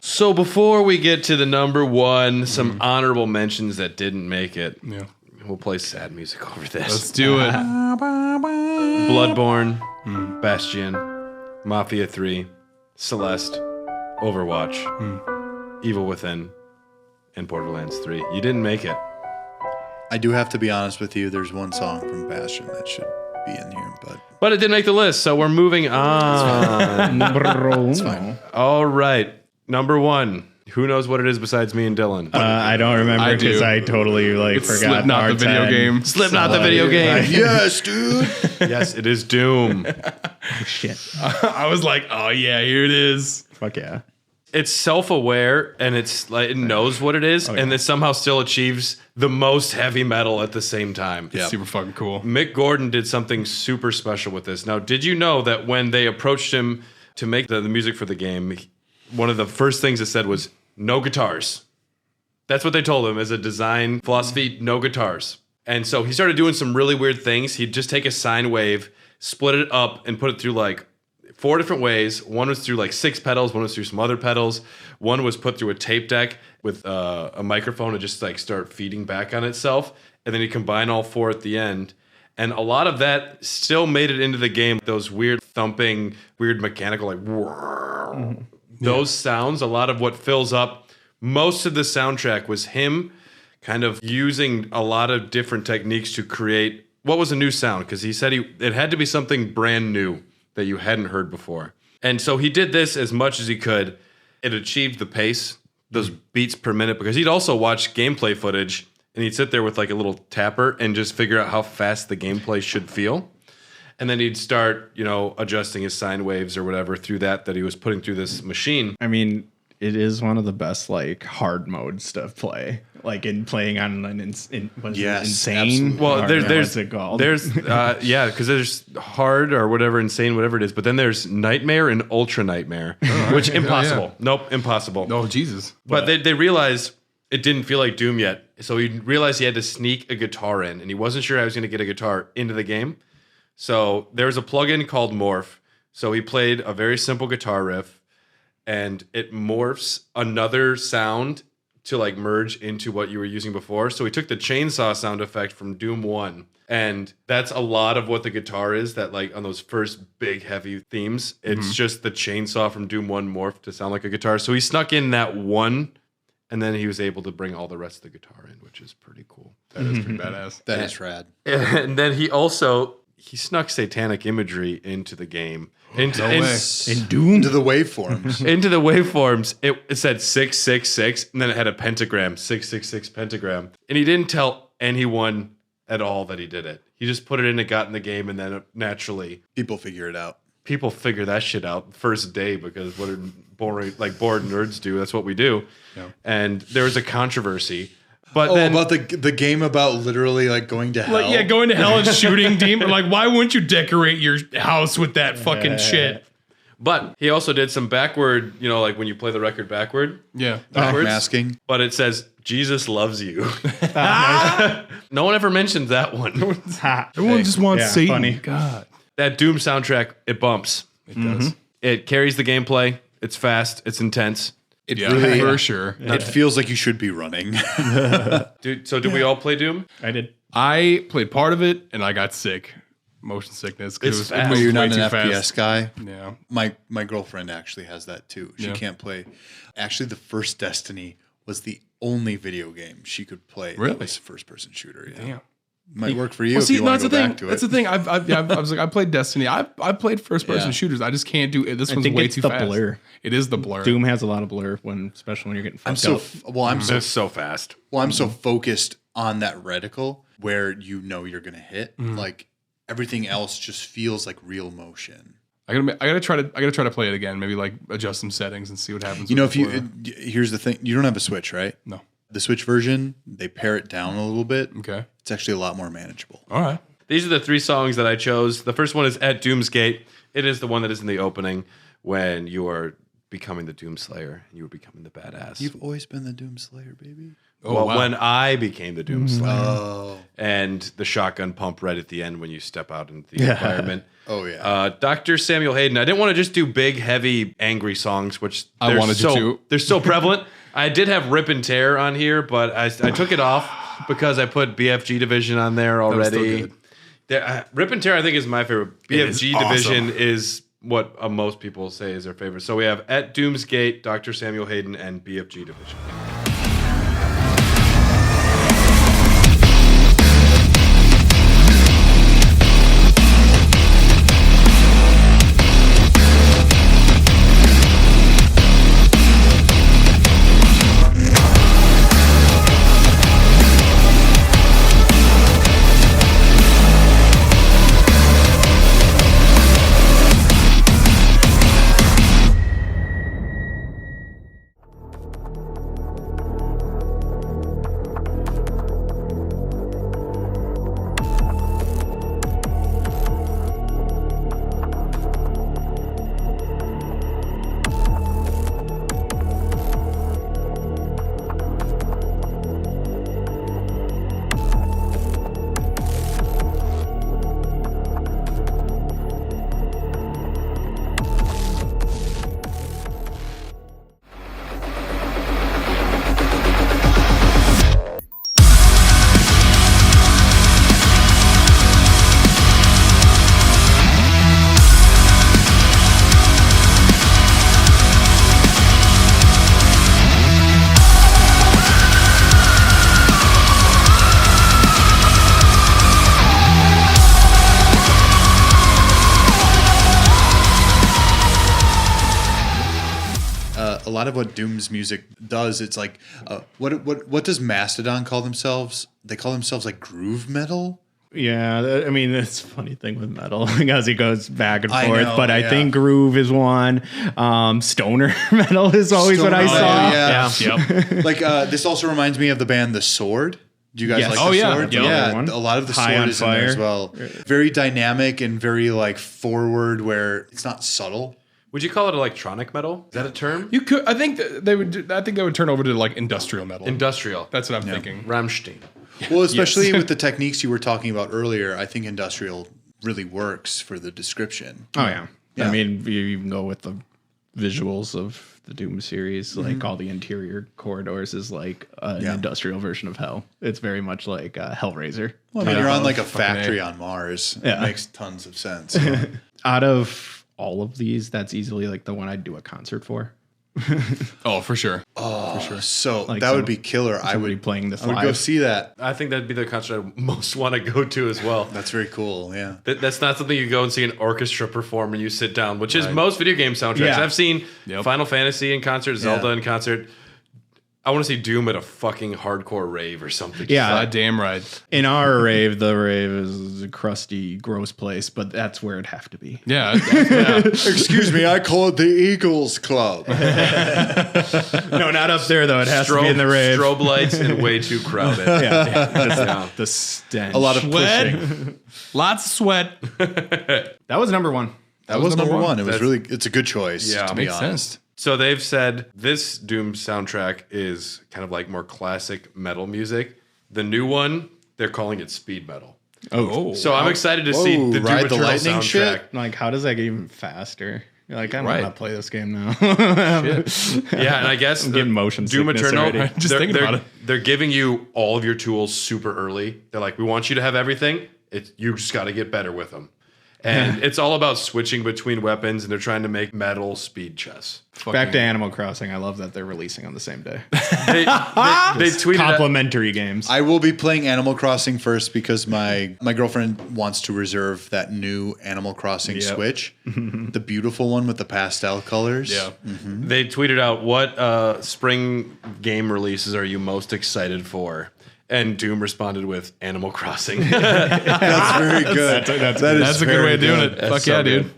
S1: So before we get to the number one, some honorable mentions that didn't make it.
S4: Yeah.
S1: We'll play sad music over this.
S4: Let's do it.
S1: Bloodborne, Bastion, Mafia 3, Celeste, Overwatch, Evil Within, and Borderlands 3. You didn't make it.
S5: I do have to be honest with you. There's one song from Bastion that should be in here,
S1: But it didn't make the list, so we're moving on.
S3: It's
S5: fine.
S1: All right. Number one. Who knows what it is besides me and Dylan?
S3: I don't remember
S4: I do.
S3: because I totally
S4: It's
S3: forgot.
S4: Slipknot, the video game.
S1: Slipknot, the video game.
S5: yes, dude.
S1: Yes, it is Doom.
S3: Shit.
S4: I was like, oh yeah, here it is.
S3: Fuck yeah.
S1: It's self-aware and it's like it knows what it is, and it somehow still achieves the most heavy metal at the same time.
S4: It's super fucking cool.
S1: Mick Gordon did something super special with this. Now, did you know that when they approached him to make the music for the game, one of the first things it said was no guitars. That's what they told him as a design philosophy, no guitars. And so he started doing some really weird things. He'd just take a sine wave, split it up, and put it through like 4 different ways. One was through like 6 pedals. One was through some other pedals. One was put through a tape deck with a microphone and just like start feeding back on itself. And then he combined all 4 at the end. And a lot of that still made it into the game. Those weird thumping, weird mechanical, like those sounds, a lot of what fills up most of the soundtrack was him kind of using a lot of different techniques to create what was a new sound, because he said it had to be something brand new that you hadn't heard before. And so he did this as much as he could. It achieved the pace, those beats per minute, because he'd also watch gameplay footage and he'd sit there with like a little tapper and just figure out how fast the gameplay should feel. And then he'd start, adjusting his sine waves or whatever through that he was putting through this machine.
S3: I mean, it is one of the best like hard modes to play, like in playing on an insane.
S5: Absolutely.
S1: Well,
S3: what's it called?
S1: Because there's hard or whatever, insane, whatever it is. But then there's nightmare and ultra nightmare, which impossible.
S4: Yeah.
S1: Nope, impossible.
S4: Oh, Jesus.
S1: But they realized it didn't feel like Doom yet. So he realized he had to sneak a guitar in, and he wasn't sure how he was going to get a guitar into the game. So there's a plugin called Morph. So he played a very simple guitar riff, and it morphs another sound to like merge into what you were using before. So he took the chainsaw sound effect from Doom 1, and that's a lot of what the guitar is, that like on those first big heavy themes, it's just the chainsaw from Doom 1 morphed to sound like a guitar. So he snuck in that one, and then he was able to bring all the rest of the guitar in, which is pretty cool.
S4: That is pretty badass.
S5: That is rad.
S1: And then he snuck satanic imagery into the game.
S3: In Doom?
S5: Into the waveforms.
S1: Into the waveforms. It said 666, and then it had a pentagram, 666 pentagram. And he didn't tell anyone at all that he did it. He just put it in, it got in the game, and then naturally
S5: People figure it out.
S1: people figure that shit out first day, because what did bored nerds do? That's what we do.
S4: Yeah.
S1: And there was a controversy. But
S5: about the game about literally like going to hell.
S4: Like, yeah, going to hell and shooting demons. Like, why wouldn't you decorate your house with that fucking shit?
S1: But he also did some backward, like when you play the record backward.
S4: Yeah.
S5: Masking.
S1: But it says, Jesus loves you. No one ever mentioned that one.
S4: Everyone just wants
S3: yeah,
S4: Satan.
S3: funny.
S4: God.
S1: That Doom soundtrack, it bumps.
S4: It does.
S1: It carries the gameplay. It's fast. It's intense.
S4: Yeah, for sure.
S5: It feels like you should be running.
S1: Dude, so did we all play Doom?
S3: I did.
S4: I played part of it and I got sick. Motion sickness.
S1: It's fast.
S4: it
S5: Well,
S4: was
S5: you're
S4: way
S5: not an
S4: too
S5: FPS
S4: fast.
S5: guy.
S4: Yeah.
S5: My girlfriend actually has that too. She
S4: Yeah.
S5: can't play. Actually, the first Destiny was the only video game she could play.
S4: Really?
S5: That was a first-person shooter. Yeah.
S4: Damn.
S5: Might work for you
S4: Well,
S5: if you want
S4: that's
S5: to
S4: the
S5: go
S4: thing.
S5: back to it.
S4: That's the thing. I was like, I played Destiny. I've played first-person
S5: Yeah.
S4: shooters. I just can't do it. This
S3: I
S4: one's
S3: think
S4: way
S3: it's
S4: too
S3: the
S4: fast.
S3: blur.
S4: It is the blur.
S3: Doom has a lot of blur, especially when you're getting fucked up.
S1: It's so fast.
S5: I'm so focused on that reticle where you're gonna hit. Like everything else just feels like real motion.
S4: I gotta try to play it again. Maybe like adjust some settings and see what happens.
S5: Here's the thing: you don't have a Switch, right?
S4: No.
S5: The Switch version, they pare it down a little bit.
S4: Okay.
S5: It's actually a lot more manageable.
S4: All right.
S1: These are the 3 songs that I chose. The first one is At Doom's Gate. It is the one that is in the opening when you are becoming the Doom Slayer and you are becoming the badass.
S5: You've always been the Doom Slayer, baby.
S1: Well,
S4: wow.
S1: when I became the Doom Slayer.
S5: Oh.
S1: And the shotgun pump right at the end when you step out into the environment.
S5: Oh, yeah.
S1: Dr. Samuel Hayden. I didn't want to just do big, heavy, angry songs, which
S4: I wanted to.
S1: They're so prevalent. I did have Rip and Tear on here, but I took it off because I put BFG Division on there already. Rip and Tear, I think, is my favorite. BFG Division is what most people say is their favorite. So we have At Doom's Gate, Dr. Samuel Hayden, and BFG Division.
S5: lot of what Doom's music does, it's like, what does Mastodon call themselves? They call themselves like groove metal.
S3: Yeah, I mean, it's a funny thing with metal because he goes back and
S5: I
S3: forth,
S5: know,
S3: but I
S5: yeah.
S3: think groove is one. Stoner metal is always what I
S5: Stoner,
S3: saw.
S5: yeah.
S4: Yep.
S5: Like this also reminds me of the band The Sword. Do you guys
S3: Yes.
S5: like
S3: Oh,
S5: The
S3: yeah.
S5: Sword?
S3: Yep.
S5: Yeah,
S3: One.
S5: a lot of The
S3: High
S5: Sword
S3: on
S5: is in there as
S3: Fire.
S5: well. Very dynamic and very like forward, where it's not subtle.
S1: Would you call it electronic metal? Is that a term?
S4: You could. I think they would. I think they would turn over to like industrial metal.
S1: Industrial.
S4: That's what I'm thinking.
S1: Rammstein.
S5: Well, especially with the techniques you were talking about earlier, I think industrial really works for the description.
S3: Oh yeah.
S5: Yeah.
S3: I mean, you even go with the visuals of the Doom series,
S5: Mm-hmm.
S3: like all the interior corridors is like an industrial version of hell. It's very much like Hellraiser.
S5: Well, I mean, you're on like a
S4: fucking
S5: factory
S4: A.
S5: on Mars.
S3: Yeah.
S5: It makes tons of sense.
S3: Out of all of these, that's easily like the one I'd do a concert for.
S4: Oh, for sure.
S5: So
S3: Like
S5: that
S3: some-
S5: would be killer. I
S3: somebody
S5: would
S3: playing this
S5: I would go
S3: live.
S5: see that.
S1: I think that'd be the concert I most want to go to as well.
S5: That's very cool. Yeah.
S1: That's not something you go and see an orchestra perform and you sit down, which is most video game soundtracks.
S3: Yeah.
S1: I've seen
S4: Yep.
S1: Final Fantasy in concert, Zelda in concert. I want to see Doom at a fucking hardcore rave or something.
S3: Yeah.
S4: Damn right.
S3: In our rave, the rave is a crusty, gross place, but that's where it'd have to be.
S4: Yeah. yeah.
S5: Excuse me, I call it the Eagles Club.
S3: No, not up there though. It has to be in the rave.
S1: Strobe lights and way too crowded.
S3: Yeah. The stench.
S5: A lot of
S4: Sweat.
S5: pushing.
S4: Lots of sweat.
S3: That was number one.
S5: That was number one. It was
S1: That's-
S5: really, it's a good choice.
S1: Yeah,
S5: to be
S4: Makes
S5: honest.
S4: sense.
S1: So they've said this Doom soundtrack is kind of like more classic metal music. The new one, they're calling it speed metal.
S4: Oh.
S1: So I'm excited to see
S5: Whoa,
S1: the Doom
S5: Ride the
S1: Eternal
S5: Lightning
S1: soundtrack.
S5: shit?
S3: Like, how does that get even faster? You're like, I don't
S4: Right.
S3: want to play this game now.
S1: Yeah, and I guess
S3: I'm getting motion
S1: Doom
S3: sickness
S1: Eternal,
S3: already.
S4: Just thinking about it.
S1: They're giving you all of your tools super early. They're like, we want you to have everything. You just got to get better with them. And it's all about switching between weapons, and they're trying to make metal speed chess.
S3: Back to Animal Crossing. I love that they're releasing on the same day.
S1: They tweeted out,
S3: Complementary games.
S5: I will be playing Animal Crossing first because my girlfriend wants to reserve that new Animal Crossing Switch, the beautiful one with the pastel colors.
S4: Yeah.
S1: they tweeted out, what spring game releases are you most excited for? And Doom responded with Animal Crossing.
S5: That's very good.
S4: That's a good way of doing it.
S1: That's
S4: Fuck
S1: so
S4: yeah, dude.
S1: good.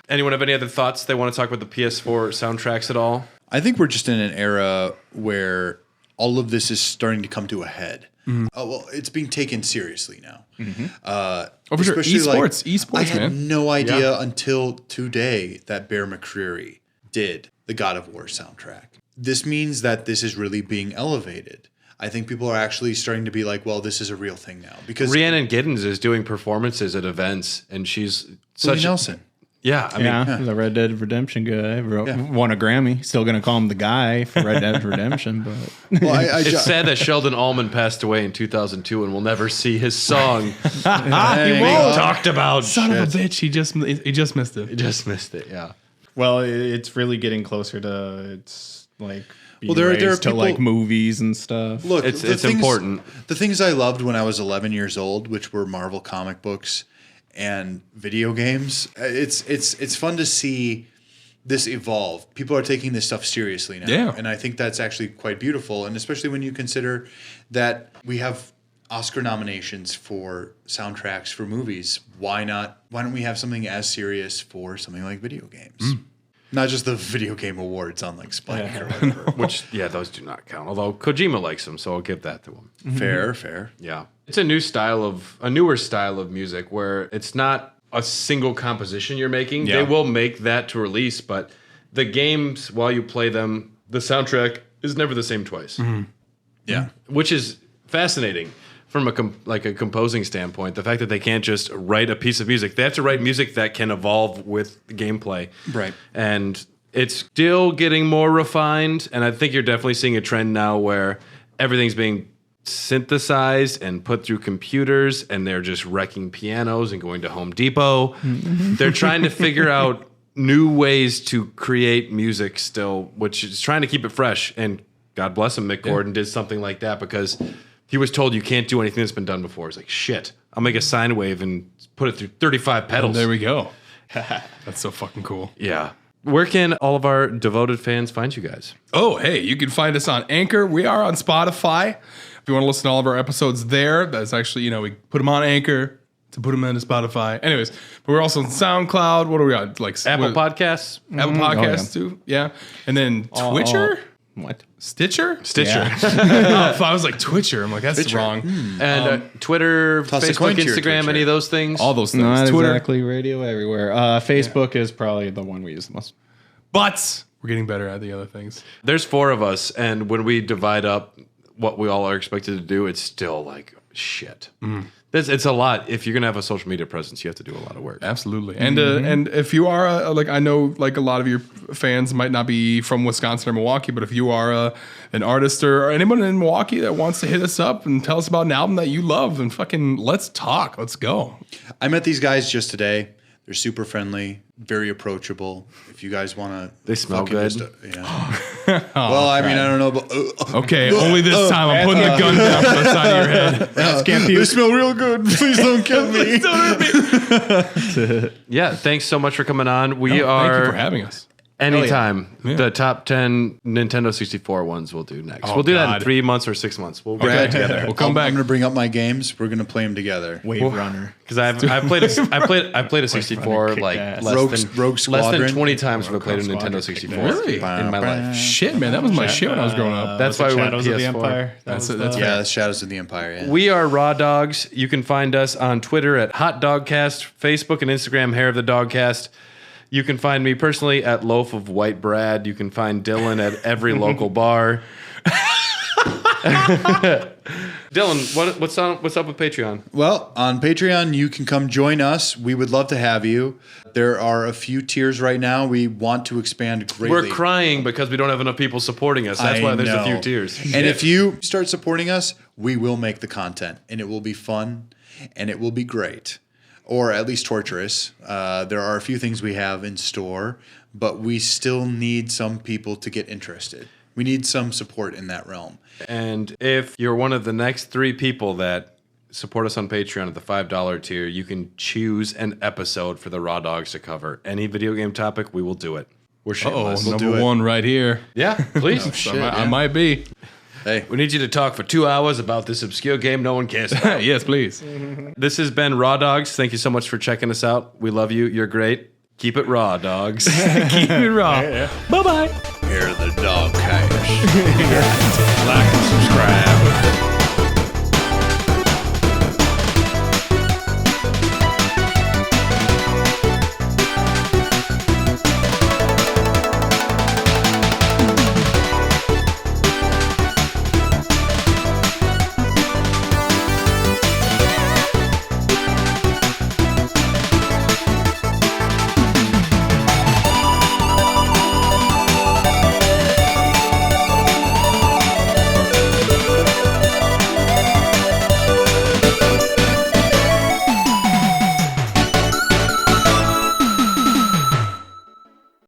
S1: Anyone have any other thoughts they want to talk about the PS4 soundtracks at all?
S5: I think we're just in an era where all of this is starting to come to a head. Well, it's being taken seriously now.
S4: Oh, for sure.
S5: Especially, like,
S4: Esports,
S5: I had
S4: man.
S5: no idea until today that Bear McCreary did the God of War soundtrack. This means that this is really being elevated. I think people are actually starting to be like, well, this is a real thing now. Because
S1: Rhiannon Giddens is doing performances at events, and she's
S5: Willie
S1: such
S5: Nelson.
S1: Yeah, I mean,
S3: the Red Dead Redemption guy won a Grammy. Still going to call him the guy for Red Dead Redemption, but
S5: Well,
S1: it's sad that Sheldon Allman passed away in 2002, and we'll never see his song talked about.
S4: Son of a bitch. He just missed it.
S1: He just missed it. Yeah.
S3: well, it's really getting closer to it's like being
S5: there are
S3: raised to
S5: people-
S3: like movies and stuff.
S5: Look,
S1: It's
S5: the things-
S1: important.
S5: The things I loved when I was 11 years old, which were Marvel comic books and video games, it's fun to see this evolve. People are taking this stuff seriously now.
S4: Yeah.
S5: And I think that's actually quite beautiful. And especially when you consider that we have Oscar nominations for soundtracks for movies. Why don't we have something as serious for something like video games? Not just the video game awards on like Spike or whatever.
S1: Which, yeah, those do not count. Although Kojima likes them, so I'll give that to him.
S5: Fair.
S1: Yeah. It's a newer style of music where it's not a single composition you're making.
S3: Yeah.
S1: They will make that to release, but the games, while you play them, the soundtrack is never the same twice.
S5: Yeah.
S1: Which is fascinating from a composing standpoint. The fact that they can't just write a piece of music. They have to write music that can evolve with the gameplay.
S5: Right.
S1: And it's still getting more refined, and I think you're definitely seeing a trend now where everything's being synthesized and put through computers, and they're just wrecking pianos and going to Home Depot. They're trying to figure out new ways to create music still, which is trying to keep it fresh. And God bless him, Mick Gordon did something like that because he was told you can't do anything that's been done before. He's like, shit, I'll make a sine wave and put it through 35 pedals.
S4: There we go. That's so fucking cool.
S1: Yeah. Where can all of our devoted fans find you guys?
S4: Oh, hey, you can find us on Anchor. We are on Spotify. If you want to listen to all of our episodes there, that's actually, we put them on Anchor to put them into Spotify. Anyways, but we're also on SoundCloud. What are we on? Like
S1: Apple Podcasts?
S4: Apple Podcasts too. Yeah. And then Twitcher?
S3: What?
S4: Stitcher?
S1: Stitcher.
S4: I was like Twitcher. I'm like, that's
S5: Stitcher.
S4: wrong.
S1: And Twitter,
S5: Toss a
S1: Facebook,
S5: coin to your
S1: Instagram,
S5: Twitcher.
S1: any of those things?
S4: All those things.
S3: Not
S4: Twitter.
S3: exactly radio everywhere. Facebook is probably the one we use the most.
S4: But we're getting better at the other things.
S1: There's 4 of us, and when we divide up what we all are expected to do, it's still like shit. It's a lot. If you're gonna have a social media presence, you have to do a lot of work.
S4: Absolutely. And if you are I know like a lot of your fans might not be from Wisconsin or Milwaukee, but if you are an artist or anyone in Milwaukee that wants to hit us up and tell us about an album that you love, then fucking let's talk. Let's go.
S5: I met these guys just today. They're super friendly, very approachable. If you guys want to,
S1: They smell good.
S5: Well, I mean, I don't know, but
S4: Okay, only this time I'm putting the gun down from the side of your head.
S5: they smell real good. Please don't kill me.
S1: Yeah, thanks so much for coming on. We are
S4: Thank you for having us.
S1: anytime.
S4: Yeah.
S1: The top 10 Nintendo 64 ones we'll do next.
S4: Oh,
S1: we'll do that in
S4: God.
S1: 3 months or 6 months. We'll
S5: Brad,
S1: get together.
S4: We'll come back.
S5: I'm going to bring up my games. We're going to play them together.
S3: Wave Runner.
S1: Because I've played a 64 like
S3: ass.
S1: less
S5: Rogue
S1: than
S5: Squadron.
S1: 20 times when I played a
S3: Squadron
S1: Nintendo 64
S4: Really?
S1: in my life.
S4: Shit, man, that was my shit when I was growing up.
S1: That's why we went
S3: Shadows of the
S1: PS4.
S3: Empire.
S4: That's
S3: was
S4: that's
S3: the-
S5: Yeah, that's Shadows of the Empire. Yeah.
S1: We are Raw Dogs. You can find us on Twitter at Hot Dogcast, Facebook and Instagram, Hair of the Dogcast. You can find me personally at Loaf of White Brad. You can find Dylan at every local bar. Dylan, what's up with Patreon?
S5: Well, on Patreon, you can come join us. We would love to have you. There are a few tiers right now. We want to expand greatly.
S1: We're crying because we don't have enough people supporting us. That's why there's a few
S5: know.
S1: tiers.
S5: And if you start supporting us, we will make the content, and it will be fun, and it will be great, or at least torturous. There are a few things we have in store, but we still need some people to get interested. We need some support in that realm.
S1: And if you're one of the next 3 people that support us on Patreon at the $5 tier, you can choose an episode for the Raw Dogs to cover. Any video game topic, we will do it. We're shameless.
S4: number
S5: do it.
S4: 1 right here.
S1: Yeah, please.
S4: I might be.
S5: Hey,
S1: We need you to talk for 2 hours about this obscure game no one cares about.
S4: Yes, please.
S1: This has been Raw Dogs. Thank you so much for checking us out. We love you. You're great. Keep it raw, dogs.
S4: Keep it raw. Bye-bye.
S5: hear the dog cash.
S4: Like and subscribe.